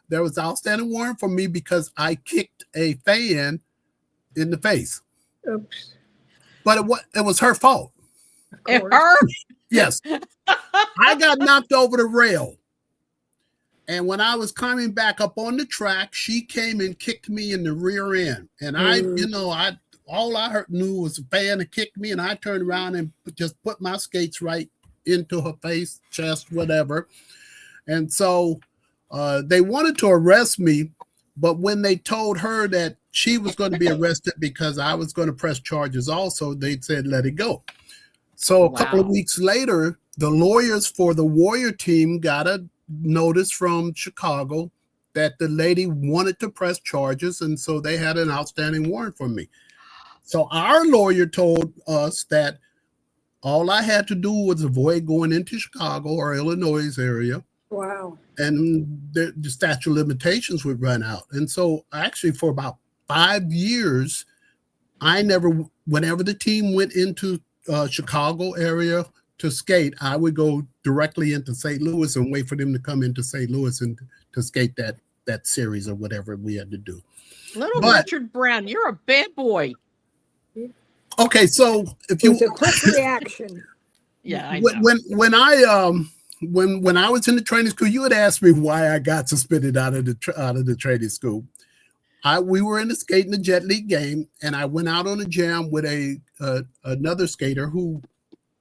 C: there was outstanding warrant for me because I kicked a fan in the face.
D: Oops.
C: But it was her fault.
A: It hurt.
C: Yes, I got knocked over the rail. And when I was climbing back up on the track, she came and kicked me in the rear end. And all I knew was a fan that kicked me, and I turned around and just put my skates right into her face, chest, whatever. And so they wanted to arrest me, but when they told her that she was going to be arrested because I was going to press charges also, they said, let it go. So a couple of weeks later, the lawyers for the Warrior team got a notice from Chicago that the lady wanted to press charges, and so they had an outstanding warrant for me. So our lawyer told us that all I had to do was avoid going into Chicago or Illinois area.
D: Wow.
C: And the statute of limitations would run out. And so actually for about 5 years, whenever the team went into Chicago area to skate, I would go directly into St. Louis and wait for them to come into St. Louis and to skate that series or whatever we had to do.
A: Richard Brown, you're a bad boy.
C: Okay, so if
D: It's a quick reaction.
A: Yeah, I know.
C: When I was in the training school, you had asked me why I got suspended out of the training school. We were in the skating the Jet League game, and I went out on a jam with another skater who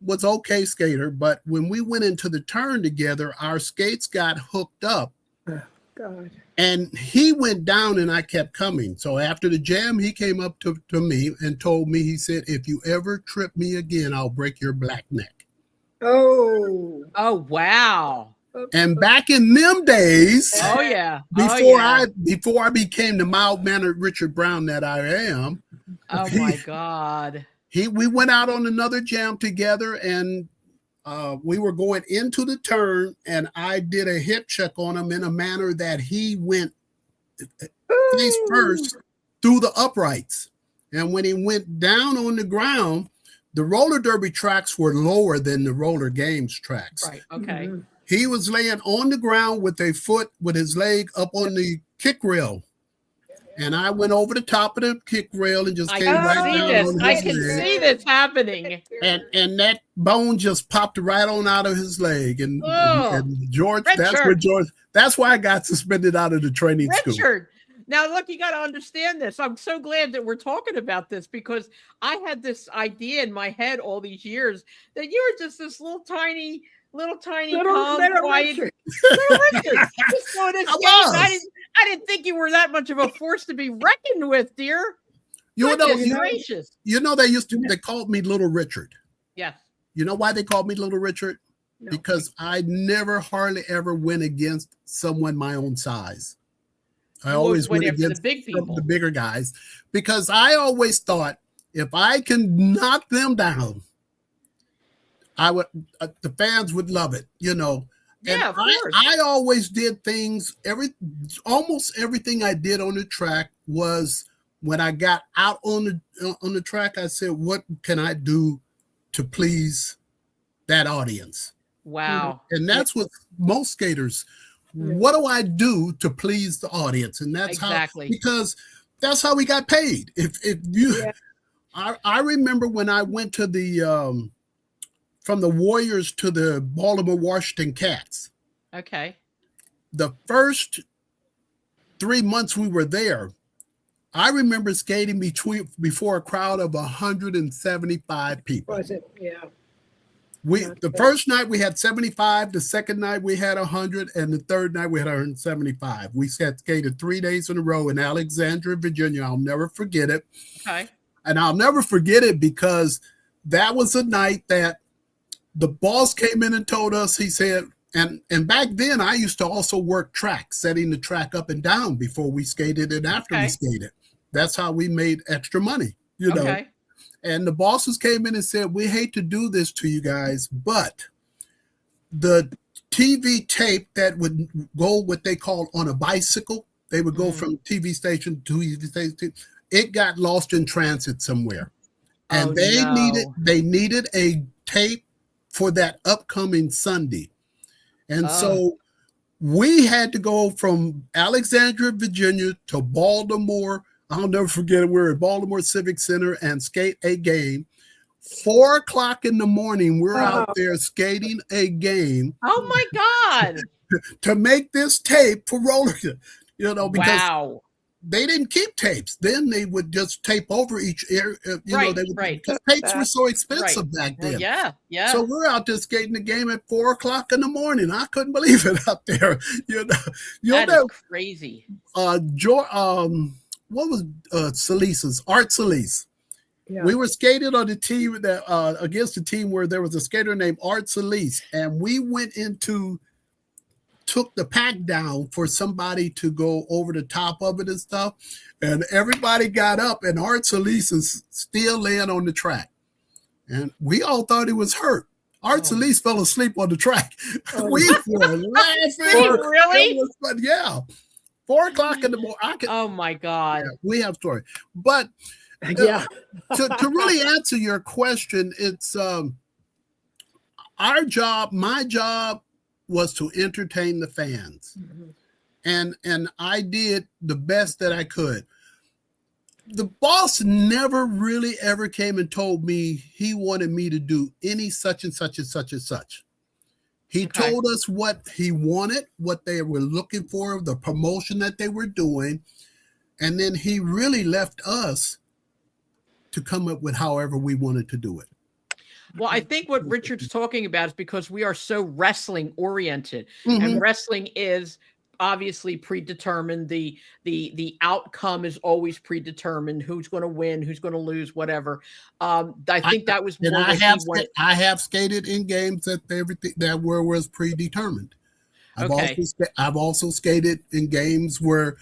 C: was okay skater, but when we went into the turn together, our skates got hooked up.
D: God.
C: And he went down and I kept coming. So after the jam, he came up to me and told me, he said, if you ever trip me again, I'll break your black neck.
D: Oh.
A: Oh, wow.
C: And back in them days, before I became the mild-mannered Richard Brown that I am.
A: Oh my God.
C: We went out on another jam together, and we were going into the turn, and I did a hip check on him in a manner that he went face first through the uprights. And when he went down on the ground, the roller derby tracks were lower than the roller games tracks.
A: Right. Okay.
D: Mm-hmm.
C: He was laying on the ground with his leg up on the kick rail. And I went over the top of the kick rail and just came right down on his leg.
A: I can see this happening.
C: And that bone just popped right on out of his leg. And George, that's why I got suspended out of the training school.
A: Richard, now look, you got to understand this. I'm so glad that we're talking about this because I had this idea in my head all these years that you were just this little tiny, calm, quiet,
D: Richard.
A: little Richard. Just going to skate. I didn't think you were that much of a force to be reckoned with, dear. Gracious.
C: They called me Little Richard.
A: Yes.
C: You know why they called me Little Richard? No. Because I never hardly ever went against someone my own size. I always went against
A: the big people,
C: the bigger guys, because I always thought if I can knock them down, the fans would love it, And
A: of course.
C: I always did things, almost everything I did on the track was when I got out on the track, I said, what can I do to please that audience?
A: Wow.
C: And that's what most skaters, what do I do to please the audience? And that's because that's how we got paid. I remember when I went to from the Warriors to the Baltimore Washington Cats.
A: Okay.
C: The first 3 months we were there, I remember skating before a crowd of 175 people.
D: Was it? Yeah.
C: The first night we had 75, the second night we had 100, and the third night we had 175. We skated 3 days in a row in Alexandria, Virginia. I'll never forget it.
A: Okay.
C: And I'll never forget it because that was a night that the boss came in and told us, he said, and back then I used to also work track, setting the track up and down before we skated and after we skated. That's how we made extra money, you know.
A: Okay.
C: And the bosses came in and said, we hate to do this to you guys, but the TV tape that would go what they call on a bicycle, they would go from TV station to TV station, it got lost in transit somewhere. And they needed a tape for that upcoming Sunday. And so we had to go from Alexandria, Virginia to Baltimore. I'll never forget it. We were at Baltimore Civic Center and skate a game. 4 o'clock in the morning, we're out there skating a game.
A: Oh my God.
C: To make this tape for roller, you know, because
A: wow.
C: They didn't keep tapes. Then they would just tape over each area. Because tapes were so expensive back then.
A: Well, yeah.
C: So we're out there skating the game at 4 o'clock in the morning. I couldn't believe it out there.
A: That is crazy.
C: What was Salisa's? Art Salise. Yeah. We were skating on the team that against the team where there was a skater named Art Salise, and we took the pack down for somebody to go over the top of it and stuff, and everybody got up, and Art Salise is still laying on the track, and we all thought he was hurt. Art Salise fell asleep on the track. We were laughing.
A: Really?
C: Yeah. 4 o'clock in the morning.
A: Oh my God.
C: Yeah, we have story. But to really answer your question, it's our job, my job was to entertain the fans. Mm-hmm. And I did the best that I could. The boss never really ever came and told me he wanted me to do any such and such and such and such. He told us what he wanted, what they were looking for, the promotion that they were doing. And then he really left us to come up with however we wanted to do it.
A: Well, I think what Richard's talking about is because we are so wrestling oriented, and wrestling is obviously predetermined. The outcome is always predetermined. Who's going to win, who's going to lose, whatever. I think that was more.
C: I have skated in games that everything that was predetermined. I've also skated in games where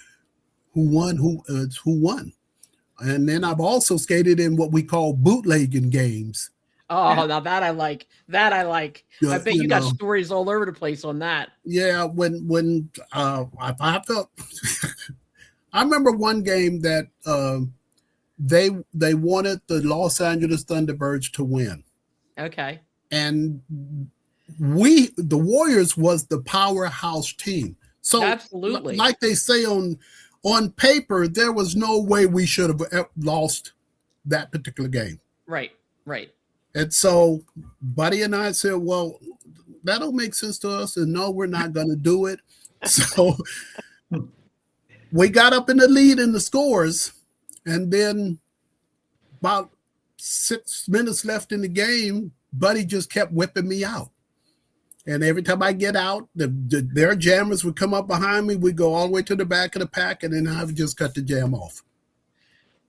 C: who won, and then I've also skated in what we call bootlegging games.
B: Oh,
A: now that I like. I bet you got stories all over the place on that.
C: Yeah, when I felt, I remember one game that they wanted the Los Angeles Thunderbirds to win.
A: Okay.
C: And the Warriors was the powerhouse team. So
A: absolutely,
C: like they say on paper, there was no way we should have lost that particular game.
A: Right.
C: And so Buddy and I said, well, that don't make sense to us. And no, we're not going to do it. So we got up in the lead in the scores. And then about 6 minutes left in the game, Buddy just kept whipping me out. And every time I get out, their jammers would come up behind me. We'd go all the way to the back of the pack. And then I would just cut the jam off.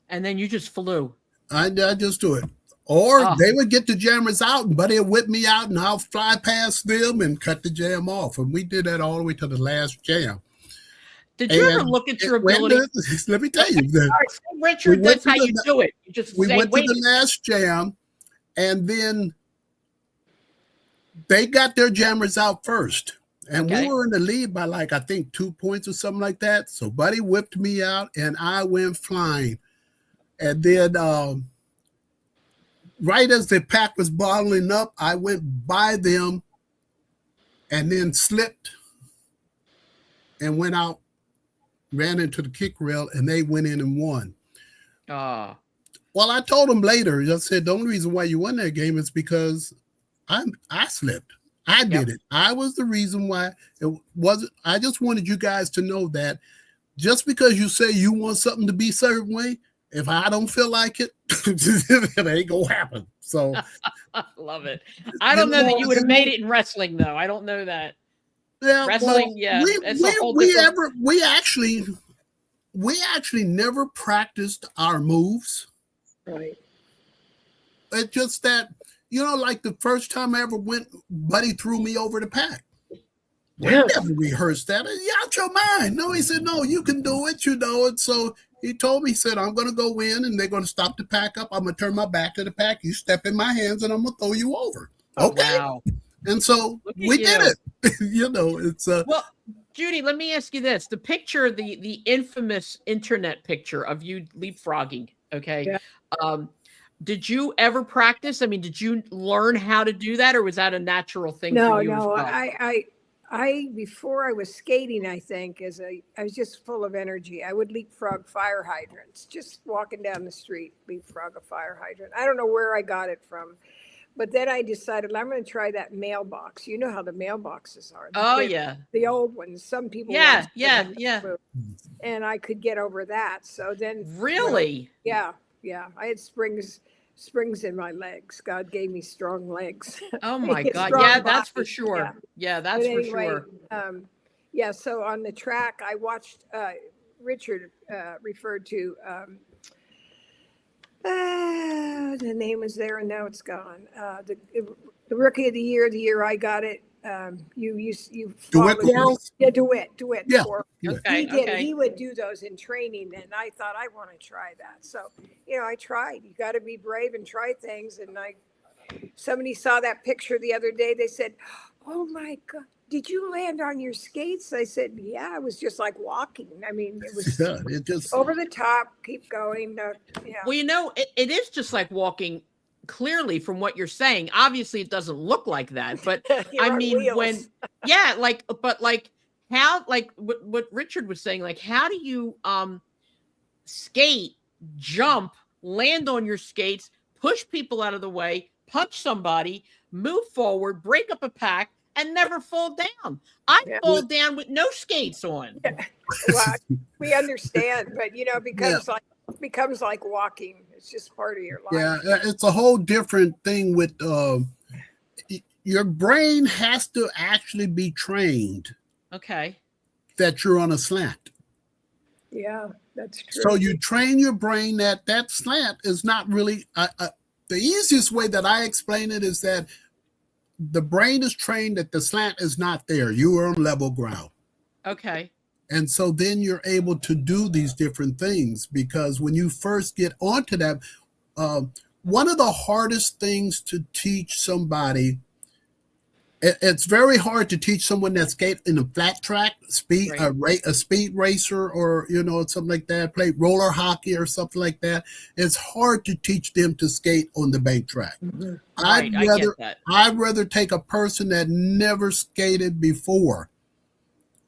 A: And then you just flew.
C: I just do it. Or they would get the jammers out and Buddy would whip me out and I'll fly past them and cut the jam off. And we did that all the way to the last jam.
A: Did you ever look at your ability?
C: Let me tell you.
A: Richard, that's how you do it. You just
C: went to the last jam and then they got their jammers out first. And we were in the lead by I think 2 points or something like that. So Buddy whipped me out and I went flying. And then right as the pack was bottling up, I went by them and then slipped and went out, ran into the kick rail, and they went in and won. Well, I told them later, I said, the only reason why you won that game is because I slipped. I did it. I was the reason why it wasn't. I just wanted you guys to know that just because you say you want something to be a certain way, If I don't feel like it, it ain't gonna happen. So
A: Love it. I don't know that you would have made it in wrestling, though. I don't know that.
C: yeah,
A: Wrestling,
C: well,
A: yeah, it's a whole different.
C: we actually never practiced our moves.
D: Right.
C: It's just that, like the first time I ever went, Buddy threw me over the pack. We never rehearsed that. You out your mind. No, he said, no, you can do it. You know it. So he told me, he said, I'm going to go in and they're going to stop the pack up. I'm going to turn my back to the pack. You step in my hands and I'm going to throw you over.
A: Oh,
C: Okay.
A: wow.
C: And so we did it. It's
A: well, Judy, let me ask you this. The picture, the infamous internet picture of you leapfrogging. Okay.
D: Yeah.
A: Did you ever practice? I mean, did you learn how to do that, or was that a natural thing for you?
D: No.
A: As well?
D: I before I was skating, I think I was just full of energy. I would leapfrog fire hydrants, just walking down the street, leapfrog a fire hydrant. I don't know where I got it from, but then I decided I'm going to try that mailbox. You know how the mailboxes are.
A: Oh yeah,
D: the old ones. Some people.
A: Yeah.
D: And I could get over that. So then.
A: Really?
D: Yeah. I had springs in my legs. God gave me strong legs.
A: Oh my God.
D: Strong
A: Yeah, that's
D: body.
A: for sure. Yeah, that's
D: But
A: for
D: anyway,
A: sure.
D: So on the track, I watched Richard referred to the name was there and now it's gone. The rookie of the year I got it. You
C: DeWitt Quarles?
D: Yeah, DeWitt.
C: Yeah.
D: Quarles.
A: Okay.
D: He did.
A: Okay.
D: He would do those in training, and I thought I want to try that. So, I tried. You got to be brave and try things. And somebody saw that picture the other day. They said, "Oh my God, did you land on your skates?" I said, "Yeah, it was just like walking. I mean, it was over the top. Keep going."
A: Well, it is just like walking. Clearly, from what you're saying, obviously it doesn't look like that, but I mean,
D: wheels.
A: how, like what Richard was saying, like, how do you skate, jump, land on your skates, push people out of the way, punch somebody, move forward, break up a pack, and never fall down? I fall down with no skates on.
D: Well, we understand, but becomes like walking. It's just part of your life.
C: Yeah, it's a whole different thing with your brain has to actually be trained.
A: Okay.
C: That you're on a slant.
D: Yeah, that's true.
C: So you train your brain that slant is not really the easiest way that I explain it is that the brain is trained that the slant is not there. You are on level ground.
A: Okay.
C: And so then you're able to do these different things because when you first get onto that, one of the hardest things to teach somebody, it's very hard to teach someone that skate in a flat track, a speed racer or, something like that, play roller hockey or something like that. It's hard to teach them to skate on the bank track.
A: Mm-hmm. I'd
C: rather take a person that never skated before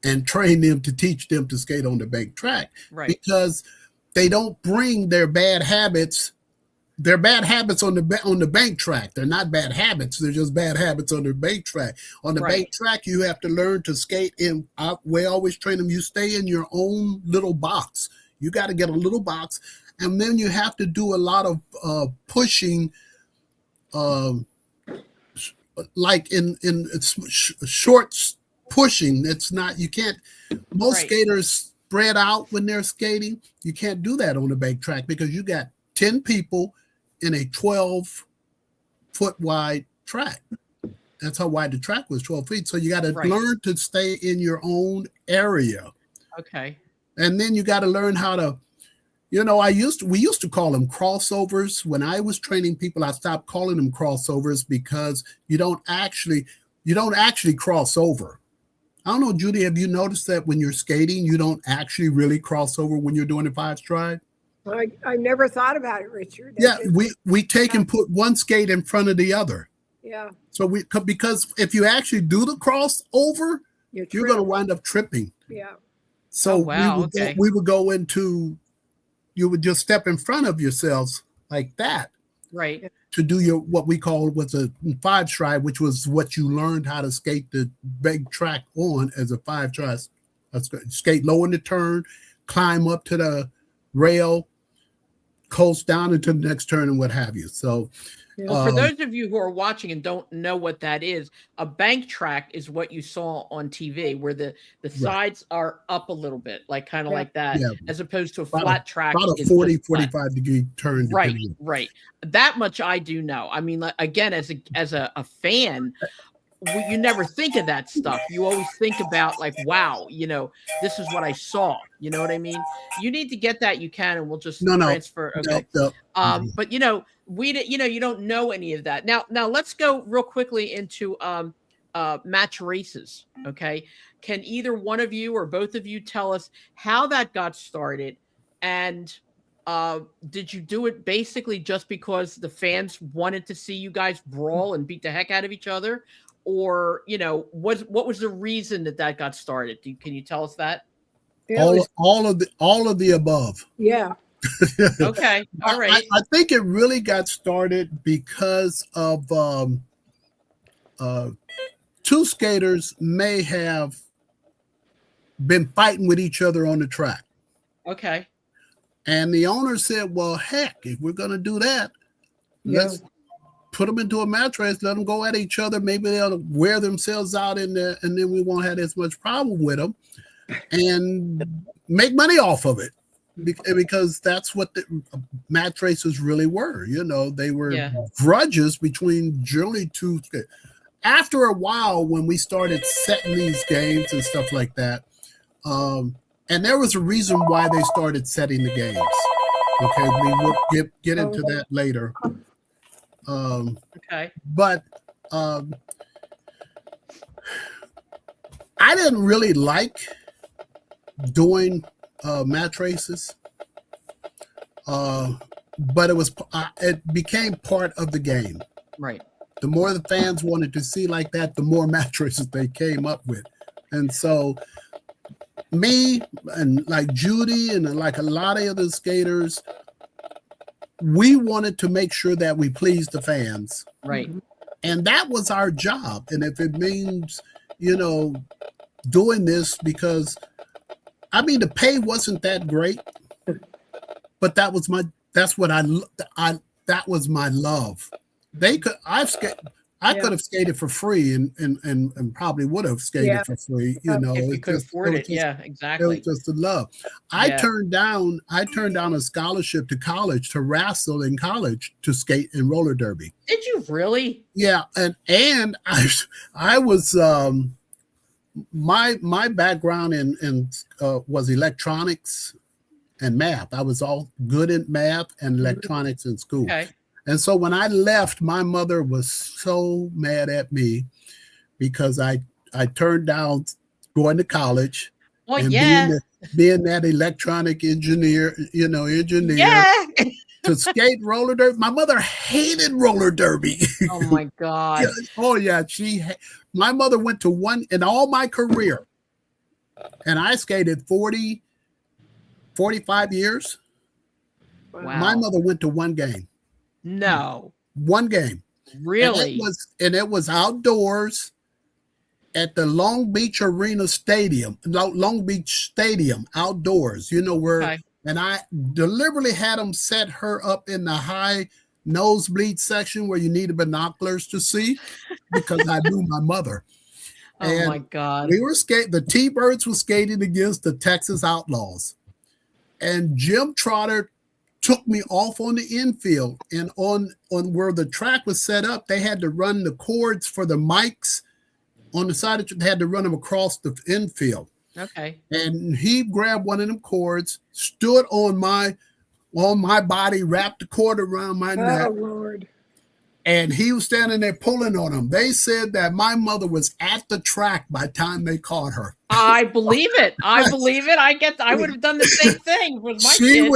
C: and train them to teach them to skate on the bank track, because they don't bring their bad habits. They're bad habits on the bank track. They're not bad habits. They're just bad habits on the bank track. On the bank track, you have to learn to skate in. We always train them. You stay in your own little box. You got to get a little box, and then you have to do a lot of pushing, like in short pushing. It's not, you can't, most skaters spread out when they're skating. You can't do that on the bank track because you got 10 people in a 12-foot wide track. That's how wide the track was, 12 feet. So you got to learn to stay in your own area.
A: Okay. And
C: then you got to learn how to, we used to call them crossovers. When I was training people, I stopped calling them crossovers because you don't actually cross over. I don't know, Judy, have you noticed that when you're skating, you don't actually really cross over when you're doing a 5-stride?
D: I never thought about it, Richard.
C: We take and put one skate in front of the other.
D: Yeah.
C: So because if you actually do the crossover, you're going to wind up tripping.
D: Yeah.
C: So we would go into, you would just step in front of yourselves like that.
A: Right.
C: To do what we call was a 5-stride, which was what you learned how to skate the big track on as a 5-stride. Skate low in the turn, climb up to the rail, coast down into the next turn and what have you. So
A: Well, for those of you who are watching and don't know what that is, a bank track is what you saw on TV, where the sides are up a little bit, like kind of like that, as opposed to a flat track.
C: About a 40, 45 degree turn.
A: Right, right. That much I do know. I mean, again, as a fan, you never think of that stuff. You always think about like, wow, this is what I saw. You know what I mean? You need to get that. You can, and we'll just transfer. Okay.
C: No.
A: But you don't know any of that. Now let's go real quickly into match races. Okay. Can either one of you or both of you tell us how that got started? And did you do it basically just because the fans wanted to see you guys brawl and beat the heck out of each other? Or, what was the reason that got started? Can you tell us that?
C: All of the above.
D: Yeah.
A: Okay. All right.
C: I think it really got started because of two skaters may have been fighting with each other on the track.
A: Okay.
C: And the owner said, well, heck, if we're going to do that, let's put them into a match race, let them go at each other. Maybe they'll wear themselves out in there, and then we won't have as much problem with them and make money off of it. Because that's what the match races really were. They were grudges between generally two. After a while, when we started setting these games and stuff like that, and there was a reason why they started setting the games. Okay, we will get into that later.
A: Okay.
C: But I didn't really like doing match races, but it became part of the game.
A: Right.
C: The more the fans wanted to see like that, the more match races they came up with. And so me and like Judy and like a lot of other skaters, we wanted to make sure that we pleased the fans.
A: Right.
C: And that was our job. And if it means, doing this, because the pay wasn't that great, but that was my love. I could have skated for free and probably would have skated for free,
A: If you could afford it. Exactly.
C: It was just the love. I turned down a scholarship to college to wrestle in college to skate in roller derby.
A: Did you really?
C: Yeah, and I was my background in was electronics and math. I was all good at math and electronics in school.
A: Okay.
C: And so when I left, my mother was so mad at me because I turned down going to college.
A: Well,
C: and being that electronic engineer, to skate roller derby. My mother hated roller derby.
A: Oh my God.
C: Oh yeah, my mother went to one in all my career, and I skated 45 years.
A: Wow.
C: My mother went to one game.
A: No.
C: One game.
A: Really?
C: And it was outdoors at the Long Beach Stadium, outdoors, where,
A: okay.
C: And I deliberately had them set her up in the high nosebleed section where you needed binoculars to see, because I knew my mother.
A: Oh my God.
C: We were the T-Birds were skating against the Texas Outlaws. And Jim Trotter took me off on the infield, and on where the track was set up, they had to run the cords for the mics on the side of they had to run them across the infield.
A: Okay.
C: And he grabbed one of them cords, stood on my body, wrapped the cord around my neck.
D: Oh Lord.
C: And he was standing there pulling on them. They said that my mother was at the track by the time they caught her.
A: I believe it. I believe it. I would have done the same thing with my kid.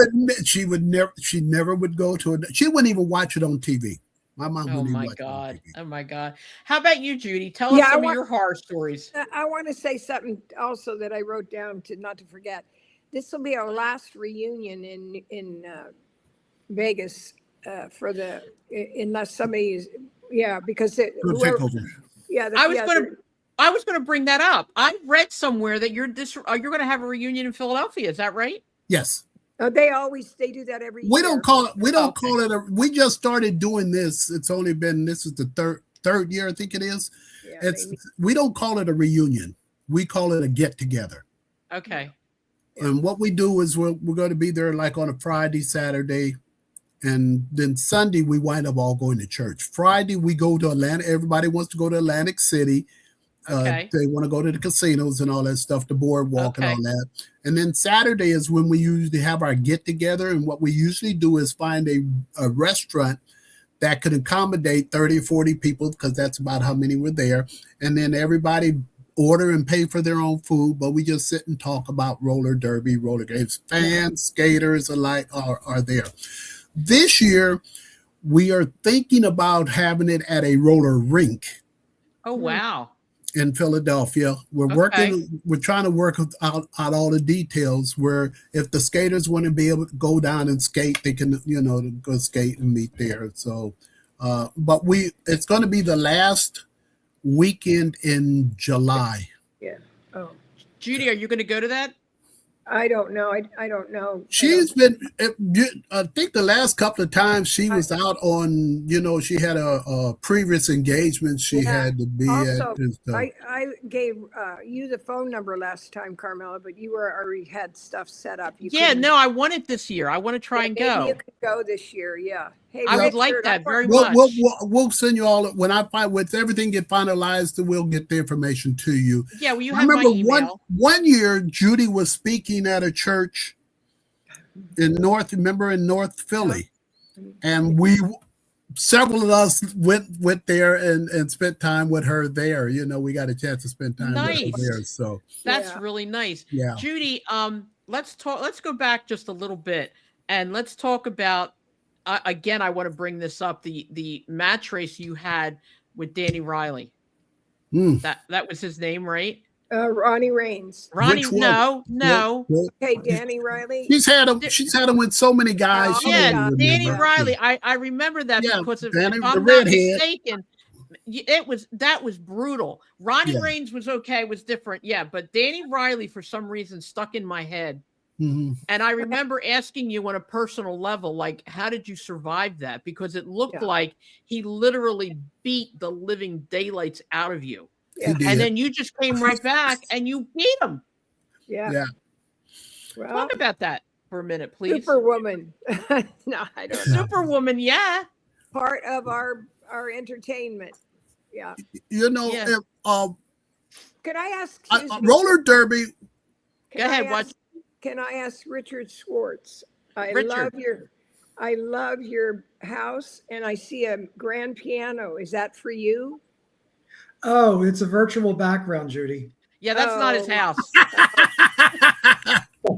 C: She never would go to it. She wouldn't even watch it on TV. My mom wouldn't even watch it on TV.
A: Oh my God. How about you, Judy? Tell us some of your horror stories.
D: I want to say something also that I wrote down not to forget. This will be our last reunion in Vegas unless somebody is, because
A: I was going to bring that up. I read somewhere that you're going to have a reunion in Philadelphia. Is that right?
C: Yes.
D: They do that every
C: We
D: year.
C: don't call it. We don't
A: Okay.
C: call it. We just started doing this. It's only been. This is the third year, I think it is.
D: Yeah,
C: We don't call it a reunion. We call it a get together.
A: Okay.
C: And what we do is we're going to be there like on a Friday, Saturday, and then Sunday we wind up all going to church. Friday we go to Atlanta. Everybody wants to go to Atlantic City.
A: Okay.
C: They want to go to the casinos and all that stuff, the boardwalk and
A: Okay.
C: all that. And then Saturday is when we usually have our get together. And what we usually do is find a restaurant that could accommodate 30 or 40 people, because that's about how many were there. And then everybody order and pay for their own food, but we just sit and talk about roller derby, roller games. Fans, skaters alike are there. This year, we are thinking about having it at a roller rink
A: Oh, wow.
C: in Philadelphia. We're trying to work out all the details where if the skaters want to be able to go down and skate, they can, go skate and meet there. So, but it's going to be the last weekend in July.
D: Yeah. Oh,
A: Judy, are you going to go to that?
D: I don't know. I don't know.
C: She's been, I think the last couple of times she was out on, she had a previous engagement she had to be at.
D: Also,
C: And stuff.
D: I gave you the phone number last time, Carmela, but you already had stuff set up.
A: No, I want it this year. I want to try and
D: maybe
A: go.
D: you could go this year. Yeah. Hey,
A: I would like
D: Richard,
A: that very
C: We'll,
A: much.
C: we'll send you all when with everything get finalized. We'll get the information to you.
A: Yeah, well, you
C: I
A: have my
C: remember
A: email.
C: one year Judy was speaking at a church in North Philly, and several of us went there and spent time with her there. We got a chance to spend time with her there. So
A: That's really nice.
C: Yeah.
A: Judy, let's go back just a little bit and let's talk about again, I want to bring this up, the match race you had with Danny Riley. That was his name, right?
D: Ronnie Raines.
A: Ronnie, no.
D: Okay, Danny Riley.
C: She's had him with so many guys.
A: Yeah, Danny Riley. I remember that because if I'm not mistaken, that was brutal. Ronnie Raines was okay, was different. Yeah, but Danny Riley for some reason stuck in my head.
C: Mm-hmm.
A: And I remember asking you on a personal level, like, how did you survive that? Because it looked like he literally beat the living daylights out of you.
D: Yeah.
A: And then you just came right back and you beat him.
D: Yeah. Well,
A: talk about that for a minute, please.
D: Superwoman. No, I don't know.
A: Superwoman, yeah.
D: Part of our entertainment. Yeah.
C: Can
D: I ask
C: roller derby?
A: Go ahead, watch.
D: Can I ask Richard Schwartz? I love your house, and I see a grand piano. Is that for you?
B: Oh, it's a virtual background, Judy.
A: Yeah, that's not his house.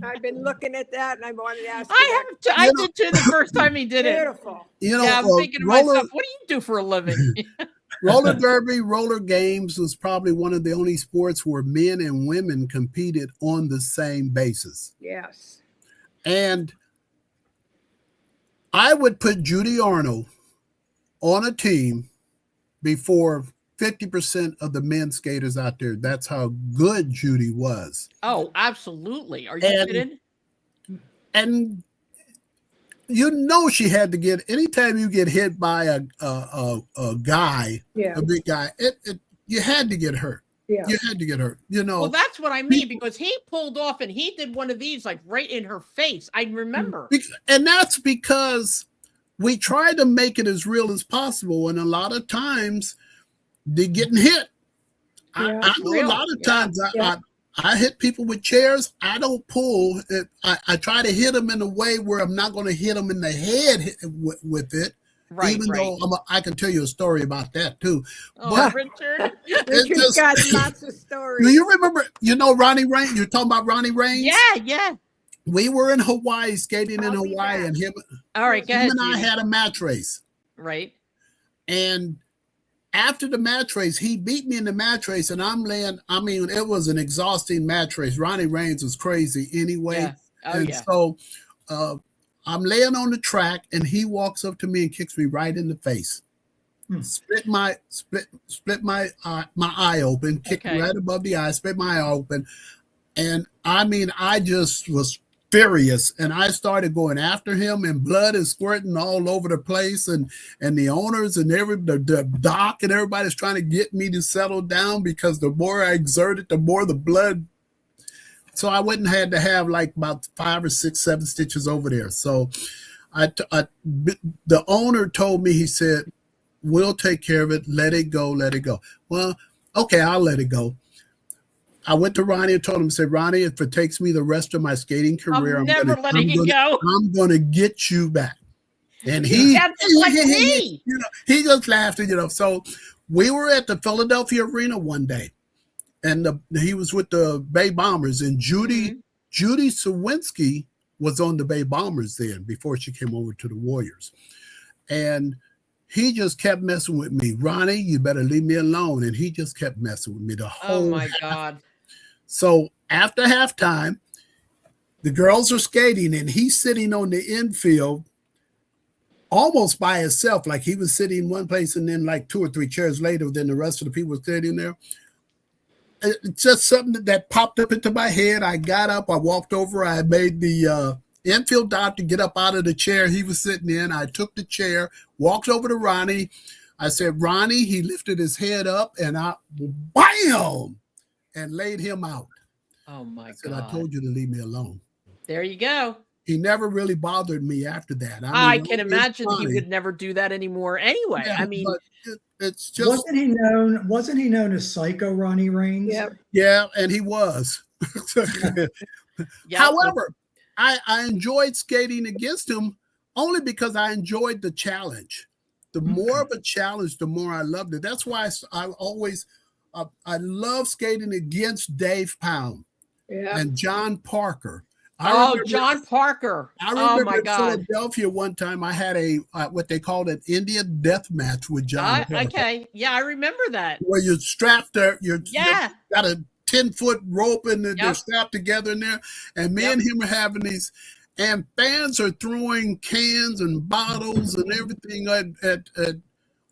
D: I've been looking at that, and I wanted to ask.
A: I did too the first time he did it.
D: Beautiful.
A: I'm thinking to myself, what do you do for a living?
C: Roller derby, roller games was probably one of the only sports where men and women competed on the same basis.
D: Yes.
C: And I would put Judy Arnold on a team before 50% of the men skaters out there. That's how good Judy was.
A: Oh, absolutely. Are you kidding?
C: And she had to get, anytime you get hit by a guy, a big guy, you had to get hurt.
D: Yeah.
C: You had to get hurt.
A: Well, that's what I mean, because he pulled off and he did one of these like right in her face. I remember.
C: And that's because we try to make it as real as possible. And a lot of times they're getting hit. I know a lot of times I hit people with chairs. I don't pull. I try to hit them in a way where I'm not going to hit them in the head with it.
A: Right,
C: even though I can tell you a story about that too.
A: Oh,
C: but
A: Richard.
D: Richard's got lots of stories.
C: Do you remember, Ronnie Raines? You're talking about Ronnie Raines?
A: Yeah.
C: We were in Hawaii, skating in Hawaii, and him and I had a match race.
A: Right.
C: And after the match race, he beat me in the match race, and it was an exhausting match race. Ronnie Raines was crazy anyway. Yeah. So I'm laying on the track, and he walks up to me and kicks me right in the face. Split my eye open, kicked me right above the eye, split my eye open. And I just was furious, and I started going after him, and blood is squirting all over the place, and the owners and the doc and everybody's trying to get me to settle down, because the more I exerted, the more the blood. So I wouldn't had to have like about 5 or 6, 7 stitches over there. So the owner told me, he said, "We'll take care of it. Let it go. Let it go." Well, okay, I'll let it go. I went to Ronnie and told him, said, "Ronnie, if it takes me the rest of my skating career,
A: I'm never letting it go.
C: I'm going to get you back." And
A: me.
C: He just laughed, So we were at the Philadelphia Arena one day, and he was with the Bay Bombers, and Judy Sawinski was on the Bay Bombers then before she came over to the Warriors. And he just kept messing with me. "Ronnie, you better leave me alone." And he just kept messing with me the whole
A: Oh my God.
C: So after halftime, the girls are skating, and he's sitting on the infield almost by himself. Like he was sitting in one place, and then like 2 or 3 chairs later, then the rest of the people were sitting there. It's just something that popped up into my head. I got up, I walked over, I made the infield doctor get up out of the chair he was sitting in. I took the chair, walked over to Ronnie. I said, "Ronnie," he lifted his head up, and I, bam, and laid him out.
A: Oh my
C: I said,
A: God.
C: "I told you to leave me alone."
A: There you go.
C: He never really bothered me after that.
A: I can imagine he would never do that anymore anyway.
C: Yeah,
A: I mean,
C: it's just
B: wasn't he known as Psycho Ronnie Raines?
D: Yep.
C: Yeah, and he was.
A: yeah,
C: However, I enjoyed skating against him only because I enjoyed the challenge. The more of a challenge, the more I loved it. That's why I always I love skating against Dave Pound and John Parker.
A: John Parker.
C: I remember
A: oh my
C: in
A: God.
C: Philadelphia one time I had a what they called an Indian death match with John Parker.
A: Okay. Yeah, I remember that.
C: Where you're strapped there, you've got a 10-foot rope, and they're strapped together in there. And me and him are having these, and fans are throwing cans and bottles and everything at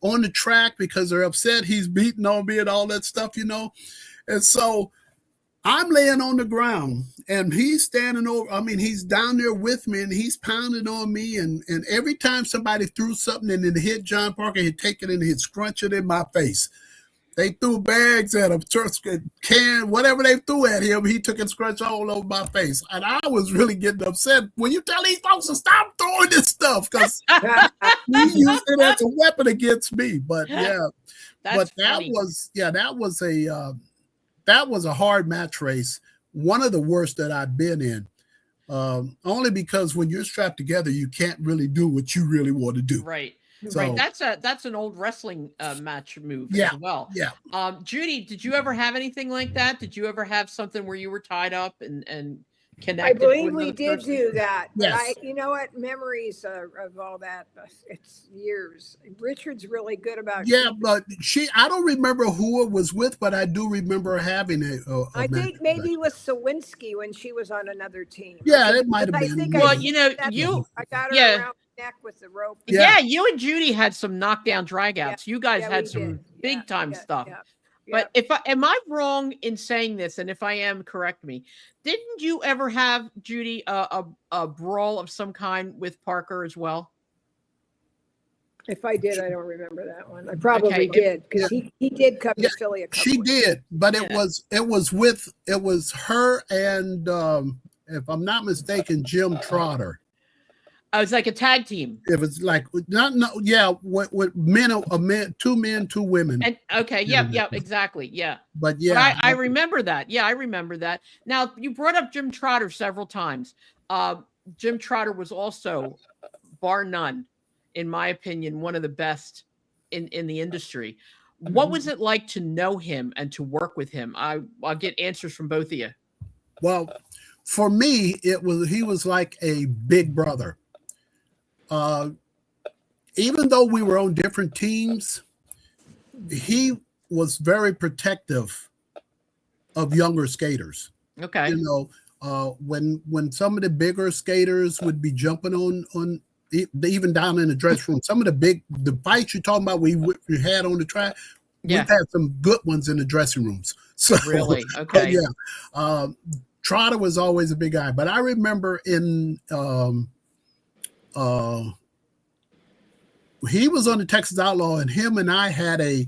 C: on the track because they're upset he's beating on me and all that stuff, And so I'm laying on the ground, and he's standing over. I mean, he's down there with me, and he's pounding on me. And every time somebody threw something and it hit John Parker, he'd take it and he'd scrunch it in my face. They threw bags at him, can, whatever they threw at him, he took and scrunched all over my face. And I was really getting upset. When you tell these folks to stop throwing this stuff, because he used it as a weapon against me. But yeah, that was a hard match race. One of the worst that I've been in. Only because when you're strapped together, you can't really do what you really want to do.
A: Right.
C: So,
A: right. That's an old wrestling match move as well.
C: Yeah.
A: Judy, did you ever have anything like that? Did you ever have something where you were tied up and connected?
D: I believe we did do that.
C: Yes.
D: But you know what? Memories of all that, it's years. Richard's really good about
C: but I don't remember who it was with, but I do remember having
D: I think maybe it was Sawinski when she was on another team.
C: Yeah, it might have been.
D: I got her around the neck with the rope.
A: Yeah, you and Judy had some knockdown dragouts. You guys had some big time stuff. But am I wrong in saying this? And if I am, correct me. Didn't you ever have, Judy, a brawl of some kind with Parker as well?
D: If I did, I don't remember that one. I probably did, because he did come to Philly a couple.
C: She did, but it was her and if I'm not mistaken, Jim Trotter.
A: It was like a tag team.
C: It was like with men, 2 men, 2 women.
A: And exactly. Yeah.
C: But
A: I remember that. Yeah, I remember that. Now, you brought up Jim Trotter several times. Jim Trotter was also, bar none, in my opinion, one of the best in the industry. What was it like to know him and to work with him? I'll get answers from both of you.
C: Well, for me, he was like a big brother. Even though we were on different teams, he was very protective of younger skaters.
A: Okay.
C: When some of the bigger skaters would be jumping on even down in the dressing room, some of the fights you're talking about we had on the track, we've had some good ones in the dressing rooms. So
A: really, okay,
C: Trotter was always a big guy, but I remember in he was on the Texas Outlaw, and him and I had a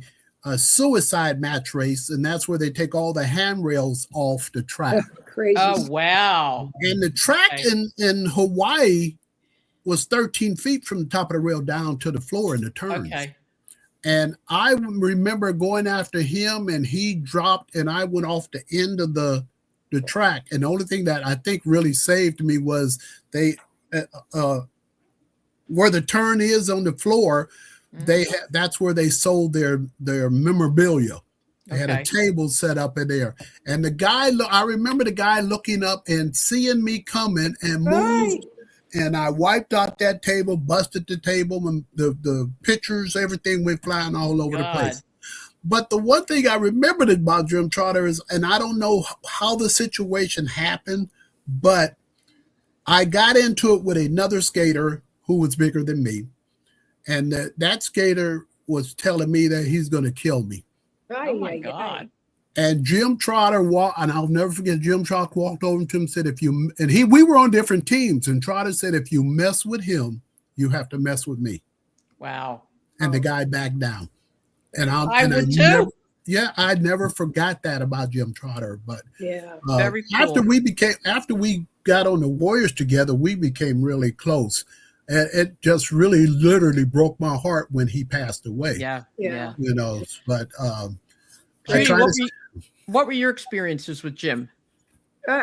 C: suicide match race, and that's where they take all the handrails off the track.
D: Crazy.
A: Oh, wow.
C: And the track in Hawaii was 13 feet from the top of the rail down to the floor in the turns.
A: Okay.
C: And I remember going after him, and he dropped, and I went off the end of the track. And the only thing that I think really saved me was they where the turn is on the floor, that's where they sold their memorabilia. They had a table set up in there, and the guy, I remember the guy looking up and seeing me coming and moved, and I wiped out that table, busted the table, and the pictures, everything went flying all over the place. But the one thing I remembered about Jim Trotter is, and I don't know how the situation happened, but I got into it with another skater who was bigger than me, and that skater was telling me that he's going to kill me.
A: Oh my God.
C: And Jim Trotter walked, and I'll never forget, Jim Trotter walked over to him and said, we were on different teams, and Trotter said, if you mess with him, you have to mess with me.
A: Wow.
C: And the guy backed down. And
A: I would too.
C: I never forgot that about Jim Trotter. But
A: very cool.
C: After we got on the Warriors together, we became really close. And it just really literally broke my heart when he passed away.
A: Yeah.
C: You know, but
A: Judy, what were your experiences with Jim?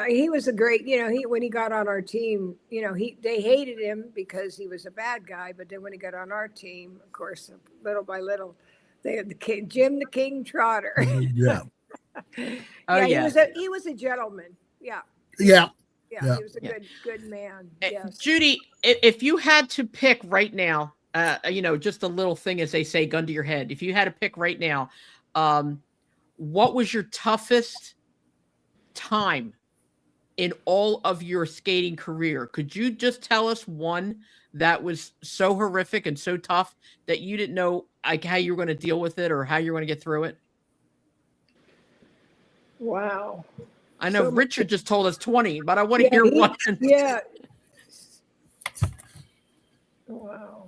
D: He was a great, when he got on our team, they hated him because he was a bad guy. But then when he got on our team, of course, little by little, they had Jim the King Trotter.
C: Yeah.
D: He was a gentleman. Yeah.
C: Yeah.
D: Yeah, he was a good man. Yes.
A: Judy, if you had to pick right now, just a little thing, as they say, gun to your head. If you had to pick right now, what was your toughest time in all of your skating career? Could you just tell us one that was so horrific and so tough that you didn't know how you were going to deal with it or how you were going to get through it?
D: Wow.
A: I know Richard just told us 20, but I want to hear one.
D: Yeah. Wow.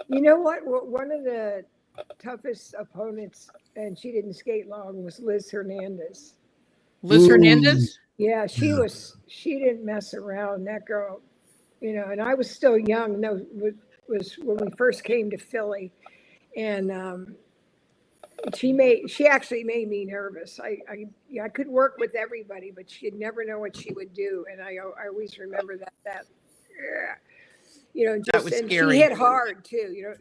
D: You know what? One of the toughest opponents, and she didn't skate long, was Liz Hernandez.
A: Liz Hernandez?
D: Yeah, she didn't mess around, that girl, and I was still young. No, was when we first came to Philly, and she actually made me nervous. I could work with everybody, but she'd never know what she would do. And I always remember that
A: that was
D: and
A: scary.
D: She hit hard too.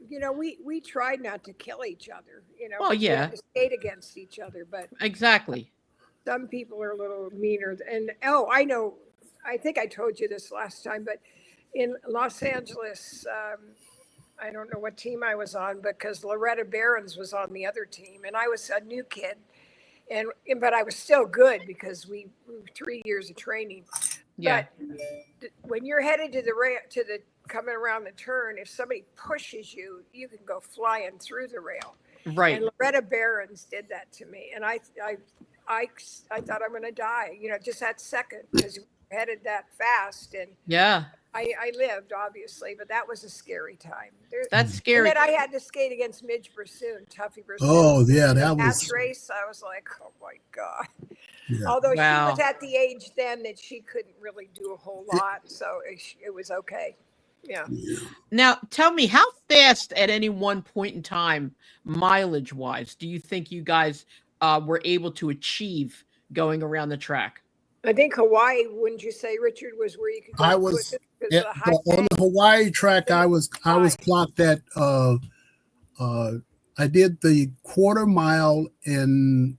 D: We tried not to kill each other,
A: Well,
D: we had to skate against each other, but
A: exactly.
D: Some people are a little meaner. And I know, I think I told you this last time, but in Los Angeles, I don't know what team I was on because Loretta Behrens was on the other team, and I was a new kid, but I was still good because we 3 years of training.
A: Yeah.
D: But when you're headed to the coming around the turn, if somebody pushes you, you can go flying through the rail.
A: Right.
D: And Loretta Behrens did that to me, and I thought I'm going to die. Just that second because we headed that fast, and I lived, obviously, but that was a scary time.
A: That's scary.
D: And then I had to skate against Midge Bursoon, Tuffy Bursoon.
C: Oh, yeah, that was...
D: race, I was like, oh, my God.
C: Yeah.
D: Although she was at the age then that she couldn't really do a whole lot, so it was okay. Yeah.
A: Now, tell me, how fast at any one point in time, mileage-wise, do you think you guys were able to achieve going around the track?
D: I think Hawaii, wouldn't you say, Richard, was where you could go?
C: I was on the Hawaii track. I was clocked at. I did the quarter mile in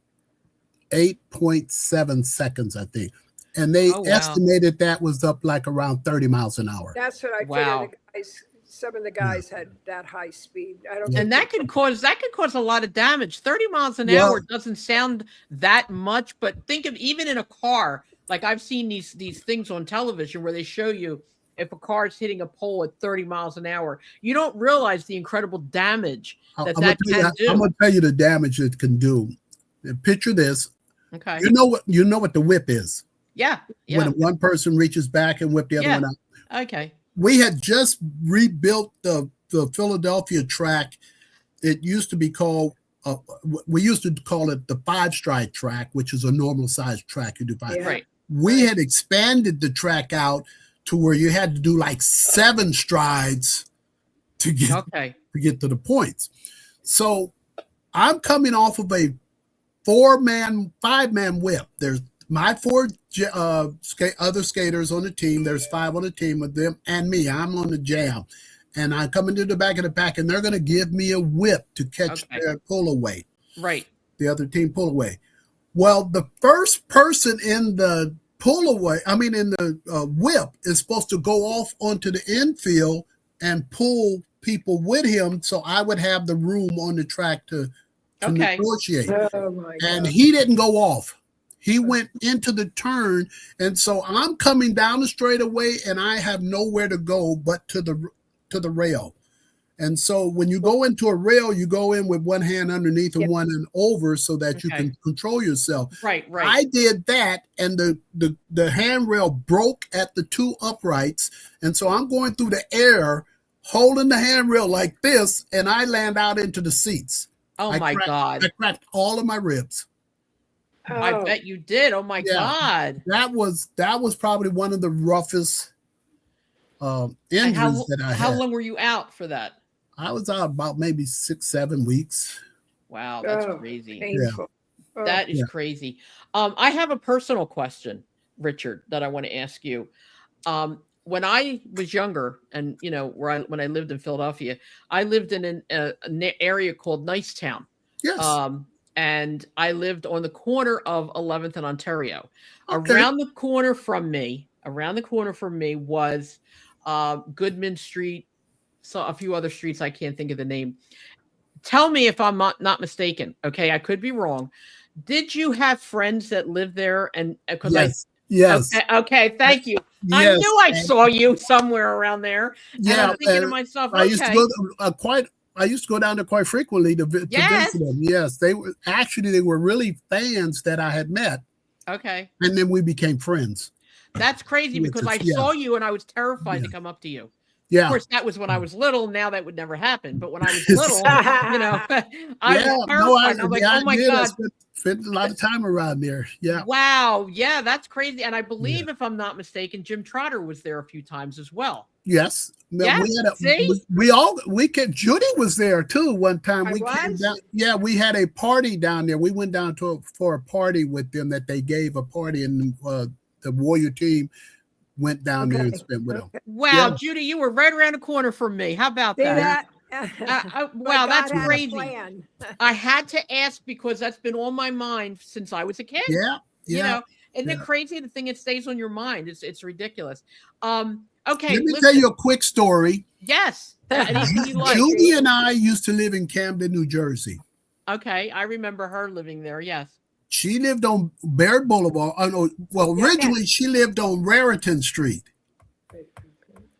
C: 8.7 seconds, I think, and they estimated that was up like around 30 miles an hour.
D: That's what I figured. The guys, some of the guys had that high speed.
A: And that could cause a lot of damage. 30 miles an hour doesn't sound that much, but think of even in a car. Like I've seen these things on television where they show you if a car is hitting a pole at 30 miles an hour, you don't realize the incredible damage that can do.
C: I'm going to tell you the damage it can do. Picture this.
A: Okay.
C: You know what the whip is.
A: Yeah.
C: when one person reaches back and whip the other
A: Yeah.
C: one out.
A: Okay.
C: We had just rebuilt the Philadelphia track. It used to be called, we used to call it the 5-stride track, which is a normal size track. You do 5.
D: Yeah.
A: Right.
C: We had expanded the track out to where you had to do like 7 strides to get to the points. So I'm coming off of a 5-man whip. There's my 4 other skaters on the team. There's 5 on the team with them and me. I'm on the jam. And I come into the back of the pack, and they're going to give me a whip to catch their pull away.
A: Right.
C: The other team pull away. Well, the first person in the whip is supposed to go off onto the infield and pull people with him, so I would have the room on the track to negotiate.
D: Oh my God.
C: And he didn't go off. He went into the turn, and so I'm coming down the straightaway, and I have nowhere to go but to the rail. And so when you go into a rail, you go in with one hand underneath and one hand over so that you can control yourself.
A: Right.
C: I did that, and the handrail broke at the 2 uprights. And so I'm going through the air, holding the handrail like this, and I land out into the seats.
A: Oh my God.
C: I cracked all of my ribs.
A: I bet you did. Oh my God.
C: That was probably one of the roughest injuries that I had.
A: How long were you out for that?
C: I was out about maybe 6-7 weeks.
A: Wow, that's crazy.
D: Painful.
A: That is crazy. I have a personal question, Richard, that I want to ask you. When I was younger, and when I lived in Philadelphia, I lived in an area called Nicetown.
C: Yes.
A: And I lived on the corner of 11th and Ontario.
C: Okay.
A: Around the corner from me was Goodman Street, so a few other streets I can't think of the name. Tell me if I'm not mistaken. Okay, I could be wrong. Did you have friends that lived there? And because
C: yes.
A: Okay, thank you.
C: Yes.
A: I knew I saw you somewhere around there.
C: Yeah,
A: and I'm thinking to myself,
C: I used to go I used to go down there quite frequently to visit them. Yes, they were really fans that I had met.
A: Okay.
C: And then we became friends.
A: That's crazy because I saw you and I was terrified to come up to you.
C: Yeah.
A: Of course, that was when I was little. Now that would never happen. But when I was little, I was terrified. I'm like, oh my God.
C: I spent a lot of time around there. Yeah.
A: Wow. Yeah, that's crazy. And I believe, if I'm not mistaken, Jim Trotter was there a few times as well.
C: Yes.
A: Yes.
C: Judy was there too one time.
D: Came
C: down. Yeah, we had a party down there. We went down for a party with them that they gave a party, and the Warrior team went down there and spent with them.
A: Wow,
C: yeah.
A: Judy, you were right around the corner from me. How about that? Wow, that's crazy. I had to ask because that's been on my mind since I was a kid.
C: Yeah.
A: Isn't it crazy, the thing that stays on your mind? It's ridiculous. Okay.
C: Let me tell you a quick story.
A: Yes. Anything you like.
C: Judy and I used to live in Camden, New Jersey.
A: Okay. I remember her living there. Yes.
C: She lived on Baird Boulevard. Originally she lived on Raritan Street.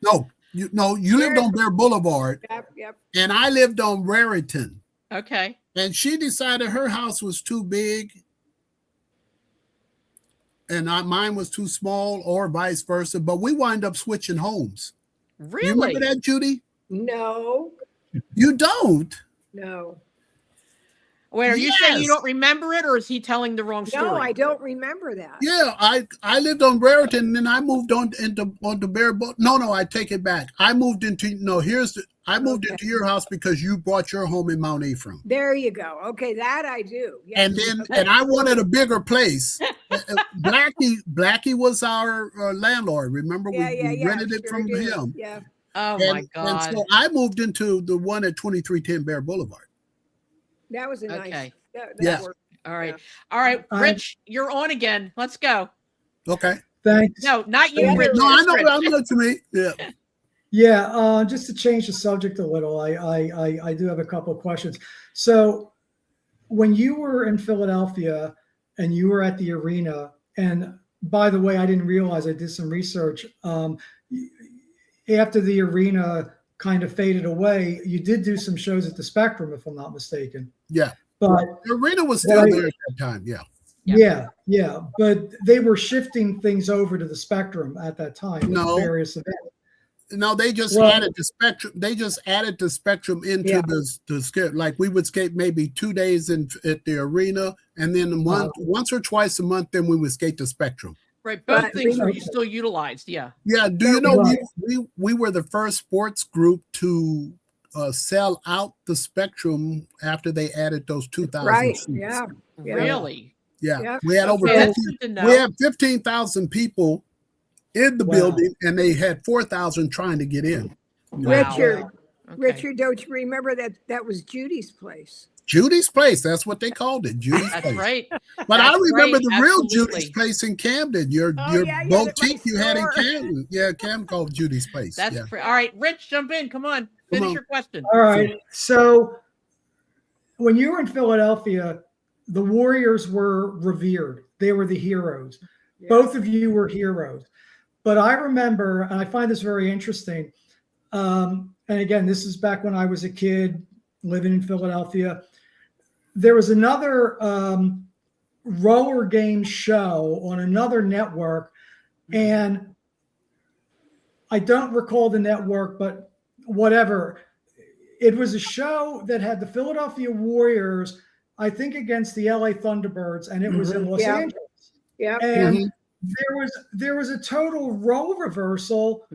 C: No, you lived on Baird Boulevard.
D: Yep.
C: And I lived on Raritan.
A: Okay.
C: And she decided her house was too big and mine was too small, or vice versa. But we wind up switching homes.
A: Really?
C: You remember that, Judy?
D: No.
C: You don't?
D: No.
A: Wait, are you saying you don't remember it, or is he telling the wrong story?
D: No, I don't remember that.
C: Yeah, I lived on Raritan, and then I moved onto Baird. No, I take it back. I moved into into your house because you bought your home in Mount Ephraim.
D: There you go. Okay, that I do. Yes.
C: And I wanted a bigger place. Blackie was our landlord. Remember, we rented it from him.
D: Yeah.
A: Oh my God.
C: And so I moved into the one at 2310 Baird Boulevard.
D: That was a nice.
A: Okay.
D: That worked.
A: All right. All right. Rich, you're on again. Let's go.
C: Okay.
B: Thanks.
A: No, not you, Rich.
C: No, I know. I'm not to me. Yeah.
B: Yeah. Just to change the subject a little, I do have a couple of questions. So when you were in Philadelphia and you were at the arena, and by the way, I didn't realize, I did some research. After the arena kind of faded away, you did do some shows at the Spectrum, if I'm not mistaken.
C: Yeah.
B: But
C: the arena was still there at that time. Yeah.
B: Yeah. But they were shifting things over to the Spectrum at that time.
C: No.
B: With various events.
C: No, they just added the Spectrum. They just added the Spectrum into the skate. Like we would skate maybe 2 days at the arena, and then once or twice a month, then we would skate the Spectrum.
A: Right, both things are still utilized. Yeah.
C: Yeah. Do you know we were the first sports group to sell out the Spectrum after they added those 2,000
D: Right.
C: seats.
D: Yeah.
A: Really?
C: Yeah. We had over
A: that's good to know.
C: we had 15,000 people in the building, and they had 4,000 trying to get in.
A: Wow.
D: Richard, don't you remember that was Judy's place?
C: Judy's place. That's what they called it. Judy's
A: That's
C: place.
A: right.
C: But I remember the real
A: Absolutely.
C: Judy's place in Camden. Your boutique you had in Camden. Yeah, Cam called Judy's place.
A: That's all right. Rich, jump in. Come on. Finish your question.
B: All right. So when you were in Philadelphia, the Warriors were revered. They were the heroes. Yeah. Both of you were heroes. But I remember, and I find this very interesting, and again, this is back when I was a kid living in Philadelphia. There was another roller game show on another network, and I don't recall the network, but whatever. It was a show that had the Philadelphia Warriors, I think, against the LA Thunderbirds, and it was in Los Angeles.
D: Yeah.
B: And there was a total role reversal.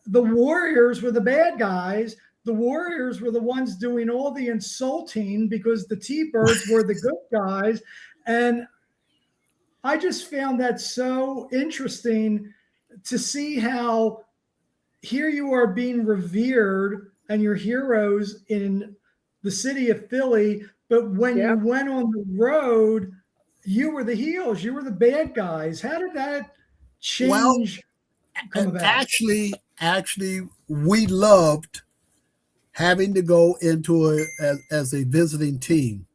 B: The Warriors were the bad guys. The Warriors were the ones doing all the insulting because the T-Birds were the good guys. And I just found that so interesting to see how here you are being revered and you're heroes in the city of Philly, but when you went on the road, you were the heels, you were the bad guys. How did that change come about?
C: Actually, we loved having to go into as a visiting team,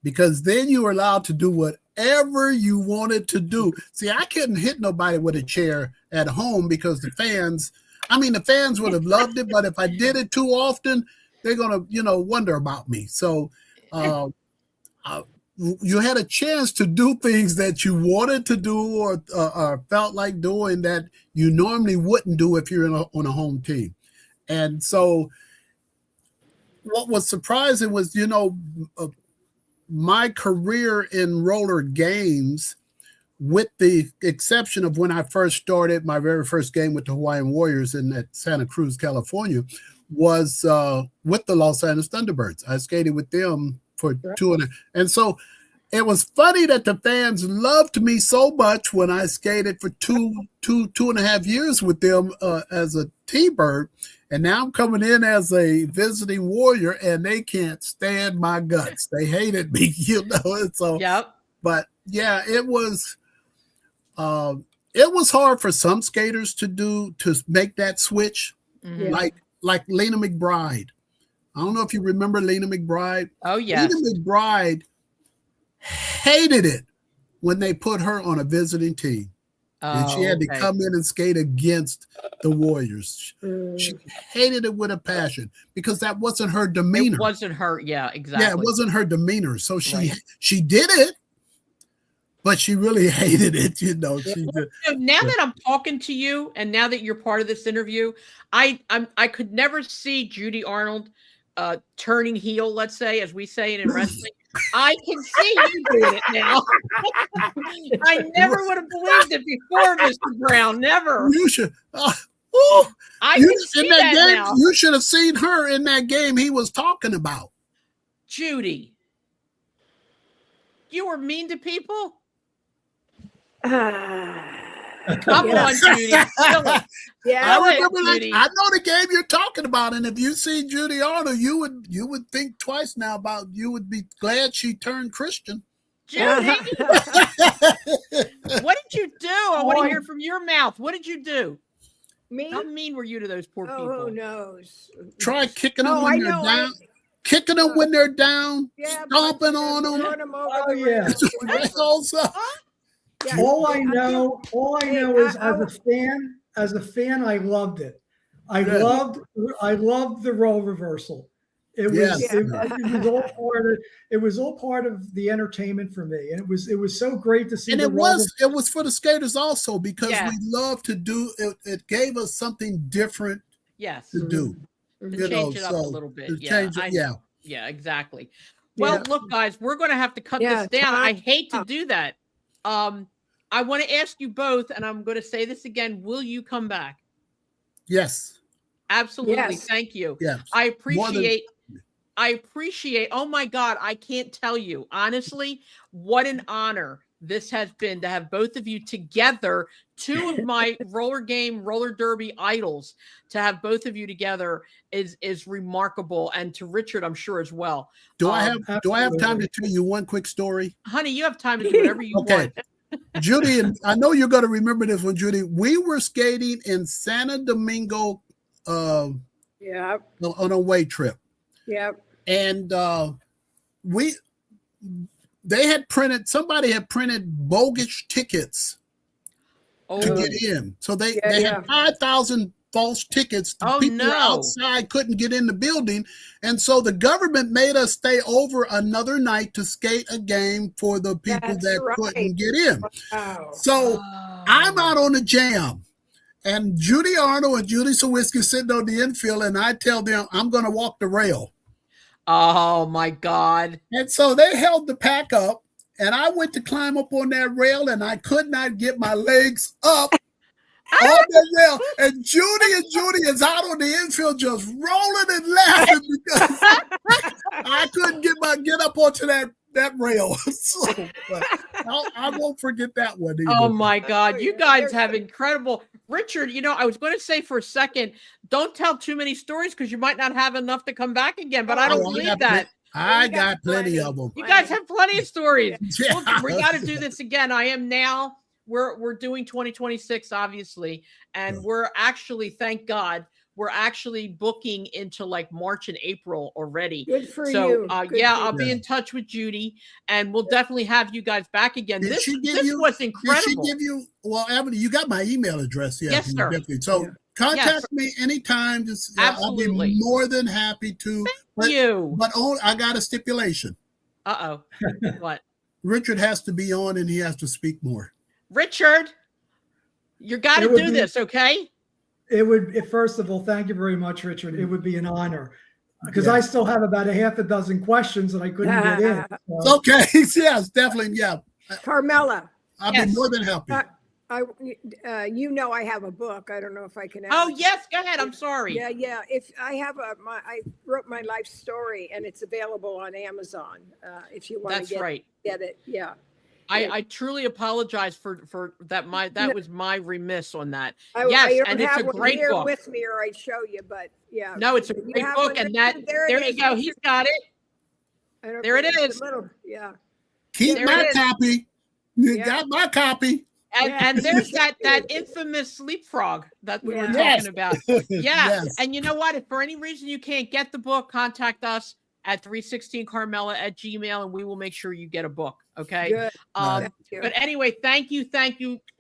C: because then you were allowed to do whatever you wanted to do. See, I couldn't hit nobody with a chair at home because the fans would have loved it, but if I did it too often, they're going to, wonder about me. So you had a chance to do things that you wanted to do or felt like doing that you normally wouldn't do if you're on a home team. And so what was surprising was, my career in roller games, with the exception of when I first started my very first game with the Hawaiian Warriors at Santa Cruz, California, was with the Los Angeles Thunderbirds. I skated with them for 2.5. And so it was funny that the fans loved me so much when I skated for two and a half years with them as a T-Bird. And now I'm coming in as a visiting Warrior, and they can't stand my guts. They hated me, And so, but yeah, it was hard for some skaters to make that switch, like Lena McBride. I don't know if you remember Lena McBride.
A: Oh, yes.
C: Lena McBride hated it when they put her on a visiting team. And she had to come in and skate against the Warriors. She hated it with a passion because that wasn't her demeanor.
A: It wasn't her, exactly.
C: Yeah, it wasn't her demeanor. So she did it, but she really hated it, Now
A: that I'm talking to you, and now that you're part of this interview, I could never see Judy Arnold turning heel, let's say, as we say it in wrestling. I can see you doing it now. I never would have believed it before, Mr. Brown. Never.
C: You should.
A: I can see that
C: game,
A: now.
C: You should have seen her in that game he was talking about.
A: Judy, you were mean to people? Come on, Judy.
C: I remember Judy. I know the game you're talking about, and if you see Judy Arnold, you would think twice now about. You would be glad she turned Christian.
A: Judy, what did you do? I want to hear from your mouth. What did you do?
D: Me?
A: How mean were you to those poor people?
D: Who knows?
C: Try kicking them when they're down. Kicking them when they're down. Stomping on them.
B: Oh yeah.
D: Yeah.
B: All I know is as a fan, I loved it. I loved the role reversal. It was,
C: Yes.
B: it was all part of the entertainment for me. And it was so great to see.
C: And
B: the
C: it was for the skaters also, because
A: Yeah.
C: we love to do it. It gave us something different
A: Yes.
C: to do.
A: To
C: You
A: change
C: know,
A: it up a
C: so
A: little bit.
C: to
A: Yeah.
C: change it, yeah.
A: Yeah, exactly. Well, look, guys, we're going to have to cut
D: Yeah,
A: this down. I
D: time
A: hate to
D: up.
A: do that. I want to ask you both, and I'm going to say this again. Will you come back?
C: Yes.
A: Absolutely.
D: Yes.
A: Thank you.
C: Yes.
A: I appreciate, oh my God, I can't tell you, honestly, what an honor this has been to have both of you together, two of my roller derby idols. To have both of you together is remarkable, and to Richard, I'm sure, as well.
C: Do I have
B: absolutely.
C: time to tell you one quick story?
A: Honey, you have time to do whatever you
C: Okay.
A: want.
C: Judy, and I know you're going to remember this one, Judy. We were skating in Santo Domingo on a away trip.
D: Yep.
C: And somebody had printed bogus tickets to get in. So they had 5,000 false tickets. People were outside, couldn't get in the building. And so the government made us stay over another night to skate a game for the people couldn't get in.
D: Wow.
C: So I'm out on the jam. And Judy Arnold and Judy Sawiski sitting on the infield, and I tell them I'm going to walk the rail.
A: Oh my God.
C: And so they held the pack up, and I went to climb up on that rail, and I could not get my legs up on the rail. And Judy is out on the infield just rolling and laughing because I couldn't get up onto that rail. So I won't forget that one either.
A: Oh my God. You guys have incredible. Richard, I was going to say for a second, don't tell too many stories because you might not have enough to come back again, but I don't believe that.
C: I got plenty of them.
A: You guys have plenty of stories.
C: Yeah.
A: We got to do this again. We're doing 2026, obviously. And we're actually, thank God, we're actually booking into like March and April already.
D: Good for
A: so,
D: you.
A: I'll be in touch with Judy, and we'll definitely have you guys back again. This was incredible.
C: Did she give you, Ebony, you got my email address.
A: Yes, sir.
C: Definitely. So contact me anytime.
A: Absolutely.
C: I'll be more than happy to.
A: Thank you.
C: But I got a stipulation.
A: Uh-oh. What?
C: Richard has to be on, and he has to speak more.
A: Richard, you got to do this, okay?
B: First of all, thank you very much, Richard. It would be an honor because I still have about a half a dozen questions that I couldn't get in.
C: So. Okay. Yes, definitely. Yeah.
D: Carmela.
C: I'll be more than happy.
D: I have a book. I don't know if I can.
A: Oh yes, go ahead. I'm sorry.
D: Yeah. If I have I wrote my life story, and it's available on Amazon. If you want to get it. Yeah.
A: I truly apologize for that. That was my remiss on that.
D: Yes,
A: and it's a great book.
D: With me, or I'd show you, but yeah.
A: No, it's a great book, and there you go. He's got it. There it is.
C: Keep my copy. You got my copy.
A: And there's that infamous leapfrog that we were talking about. Yes. And you know what? If for any reason you can't get the book, contact us at 316carmela@gmail.com, and we will make sure you get a book. Okay.
D: Good.
A: But anyway, thank you.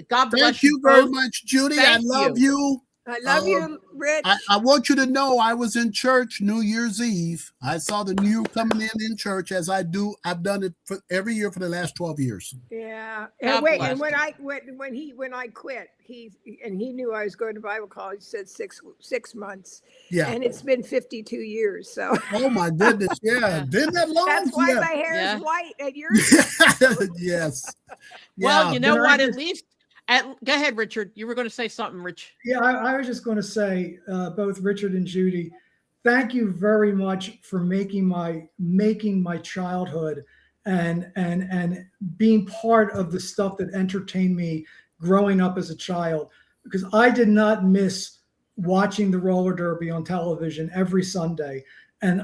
A: God bless
C: Thank you very much, Judy. I love you.
D: I love you, Rich.
C: I want you to know I was in church New Year's Eve. I saw the new coming in church as I do. I've done it for every year for the last 12 years.
D: Yeah. And when I quit, he knew I was going to Bible college. He said 6 months.
C: Yeah.
D: And it's been 52 years. So.
C: Oh my goodness. Yeah. Been that long?
D: That's why my hair is white and yours.
C: Yes.
A: Well, you know what? At least. Go ahead, Richard. You were going to say something, Rich.
B: Yeah, I was just going to say, both Richard and Judy, thank you very much for making my childhood and being part of the stuff that entertained me growing up as a child. Because I did not miss watching the roller derby on television every Sunday, and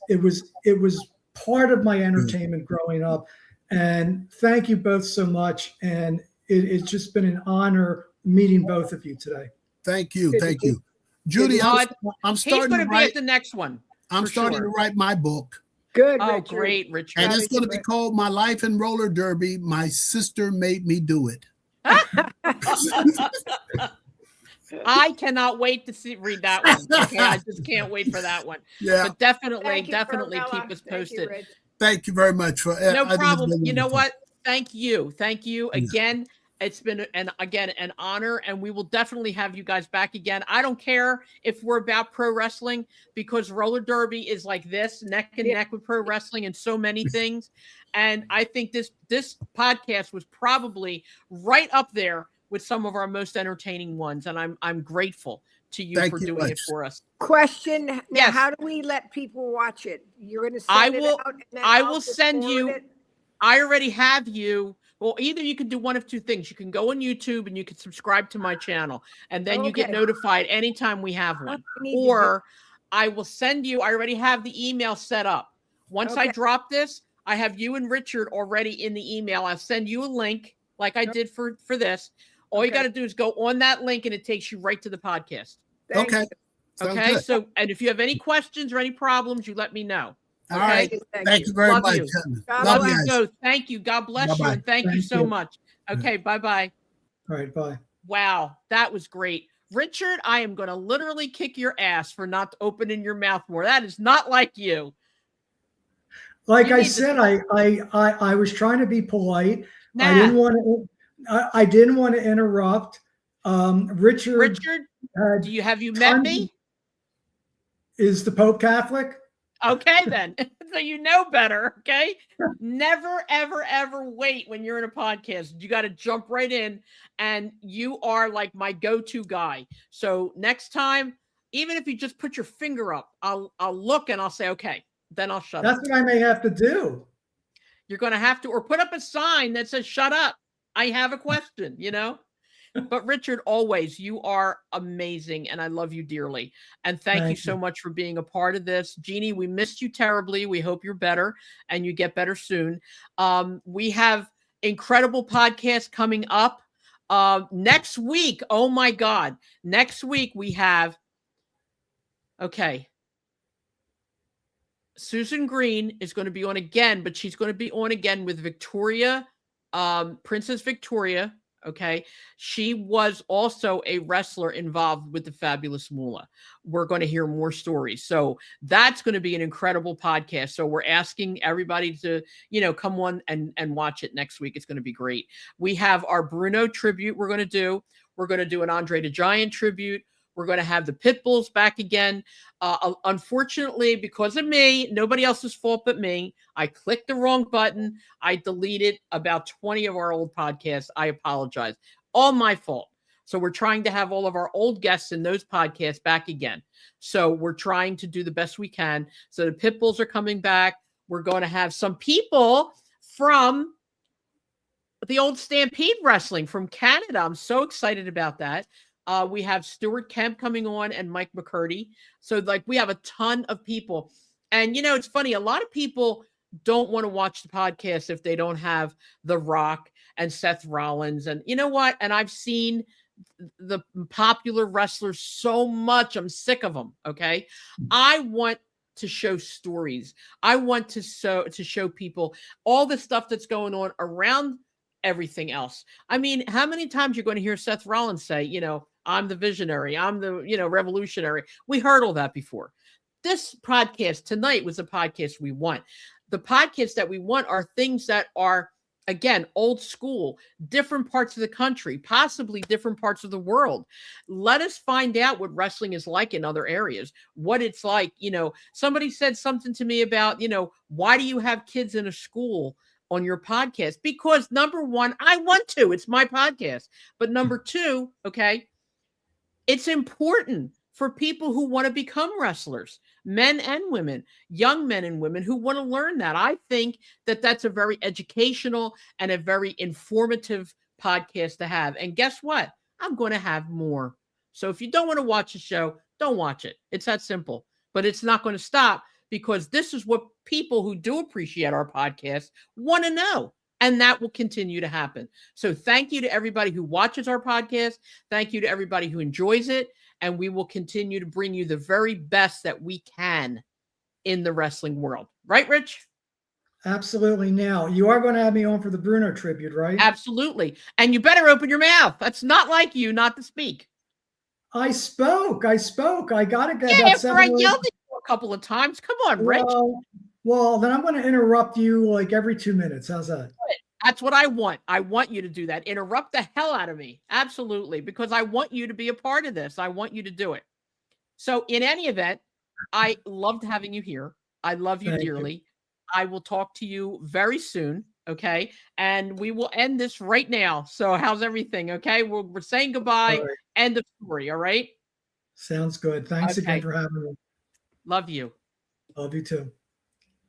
B: it was part of my entertainment growing up. And thank you both so much. And it's just been an honor meeting both of you today.
C: Thank you. Judy, I'm starting to write.
A: Be at the next one.
C: I'm starting to write my book.
D: Good.
A: Oh,
D: Richard.
A: Great, Richard.
C: And it's going to be called My Life in Roller Derby. My sister made me do it.
A: I cannot wait to read that one. Okay, I just can't wait for that one.
C: Yeah.
A: But definitely,
D: Thank you,
A: definitely
D: Carmela.
A: keep us
D: Thank you,
A: posted.
D: Rich.
C: Thank you very much for
A: No
C: I think it's
A: problem.
C: been
A: You know
C: wonderful.
A: what? Thank you. Thank you again. It's been an honor, and we will definitely have you guys back again. I don't care if we're about pro wrestling, because roller derby is like this, neck and neck with pro wrestling and so many things. And I think this podcast was probably right up there with some of our most entertaining ones, and I'm grateful to you for doing it for us.
D: Question now:
A: Yes.
D: How do we let people watch it? You're going to
A: I
D: send
A: will.
D: it out, and then
A: I
D: I'll
A: will
D: just
A: send
D: forward
A: you.
D: it?
A: I already have you. Well, either you can do one of two things. You can go on YouTube and you can subscribe to my channel, and then you get
D: Okay.
A: notified anytime we have one.
D: I need to do-
A: Or I will send you. I already have the email set up. Once I
D: Okay.
A: drop this, I have you and Richard already in the email. I'll send you a link like I did for this. All you
D: Okay.
A: got to do is go on that link, and it takes you right to the podcast.
D: Thank
C: Okay.
D: you.
C: Sounds
A: Okay.
C: good.
A: So, and if you have any questions or any problems, you let me know.
C: All
A: Okay.
C: right.
D: Thank
C: Thank
D: you.
C: you very
A: Love
C: much.
A: you.
D: God
A: Love
C: Love
A: you
C: you guys.
A: both. Thank you. God bless you.
C: Bye-bye.
A: And thank you
B: Thank
A: so
B: you.
A: much. Okay. Bye-bye.
B: All right, bye.
A: Wow. That was great. Richard, I am going to literally kick your ass for not opening your mouth more. That is not like you.
B: Like
A: You
B: I
A: need to-
B: said, I was trying to be polite.
A: Nah.
B: I didn't want to interrupt. Richard
A: Richard, have you met me?
B: Is the Pope Catholic?
A: Okay, then. So you know better. Okay. Never, ever, ever wait when you're in a podcast. You got to jump right in, and you are like my go-to guy. So next time, even if you just put your finger up, I'll look and I'll say, okay, then I'll shut up.
B: That's what I may have to do.
A: You're going to have to, or put up a sign that says, shut up. I have a question, But Richard, always, you are amazing, and I love you dearly. And thank you so much for being a part of this. Jeannie, we missed you terribly. We hope you're better and you get better soon. We have incredible podcasts coming up. Next week, oh my God. Next week we have, Susan Green is going to be on again, but she's going to be on again with Victoria, Princess Victoria. Okay. She was also a wrestler involved with the Fabulous Moolah. We're going to hear more stories. So that's going to be an incredible podcast. So we're asking everybody to, come on and watch it next week. It's going to be great. We have our Bruno tribute we're going to do. We're going to do an Andre the Giant tribute. We're going to have the Pitbulls back again. Unfortunately, because of me, nobody else's fault but me, I clicked the wrong button. I deleted about 20 of our old podcasts. I apologize. All my fault. So we're trying to have all of our old guests in those podcasts back again. So we're trying to do the best we can. So the Pitbulls are coming back. We're going to have some people from the old Stampede Wrestling from Canada. I'm so excited about that. We have Stuart Kemp coming on and Mike McCurdy. So we have a ton of people. And, it's funny. A lot of people don't want to watch the podcast if they don't have The Rock and Seth Rollins. And you know what? And I've seen the popular wrestlers so much. I'm sick of them. Okay. I want to show stories. I want to show people all the stuff that's going on around everything else. I mean, how many times you're going to hear Seth Rollins say, I'm the visionary, I'm the, revolutionary. We heard all that before. This podcast tonight was a podcast we want. The podcasts that we want are things that are, again, old school, different parts of the country, possibly different parts of the world. Let us find out what wrestling is like in other areas, what it's like. Somebody said something to me about, why do you have kids in a school on your podcast? Because number one, I want to. It's my podcast. But number two, it's important for people who want to become wrestlers, men and women, young men and women who want to learn that. I think that that's a very educational and a very informative podcast to have. And guess what? I'm going to have more. So if you don't want to watch the show, don't watch it. It's that simple. But it's not going to stop, because this is what people who do appreciate our podcast want to know. And that will continue to happen. So thank you to everybody who watches our podcast. Thank you to everybody who enjoys it. And we will continue to bring you the very best that we can in the wrestling world. Right, Rich?
B: Absolutely. Now, you are going to have me on for the Bruno tribute, right?
A: Absolutely. And you better open your mouth. That's not like you not to speak.
B: I spoke. I got it
A: Yeah,
B: about
A: after I
B: 7 or 8.
A: yelled at you a couple of times. Come on, Rich.
B: Well, then I'm going to interrupt you like every 2 minutes. How's that?
A: That's what I want. I want you to do that. Interrupt the hell out of me. Absolutely. Because I want you to be a part of this. I want you to do it. So in any event, I loved having you here. I love you
B: Thank
A: dearly.
B: you.
A: I will talk to you very soon. Okay. And we will end this right now. So how's everything? Okay. We're saying
B: All
A: goodbye.
B: right.
A: End of story. All right.
B: Sounds good. Thanks again
A: Okay.
B: for having me.
A: Love you.
B: Love you too.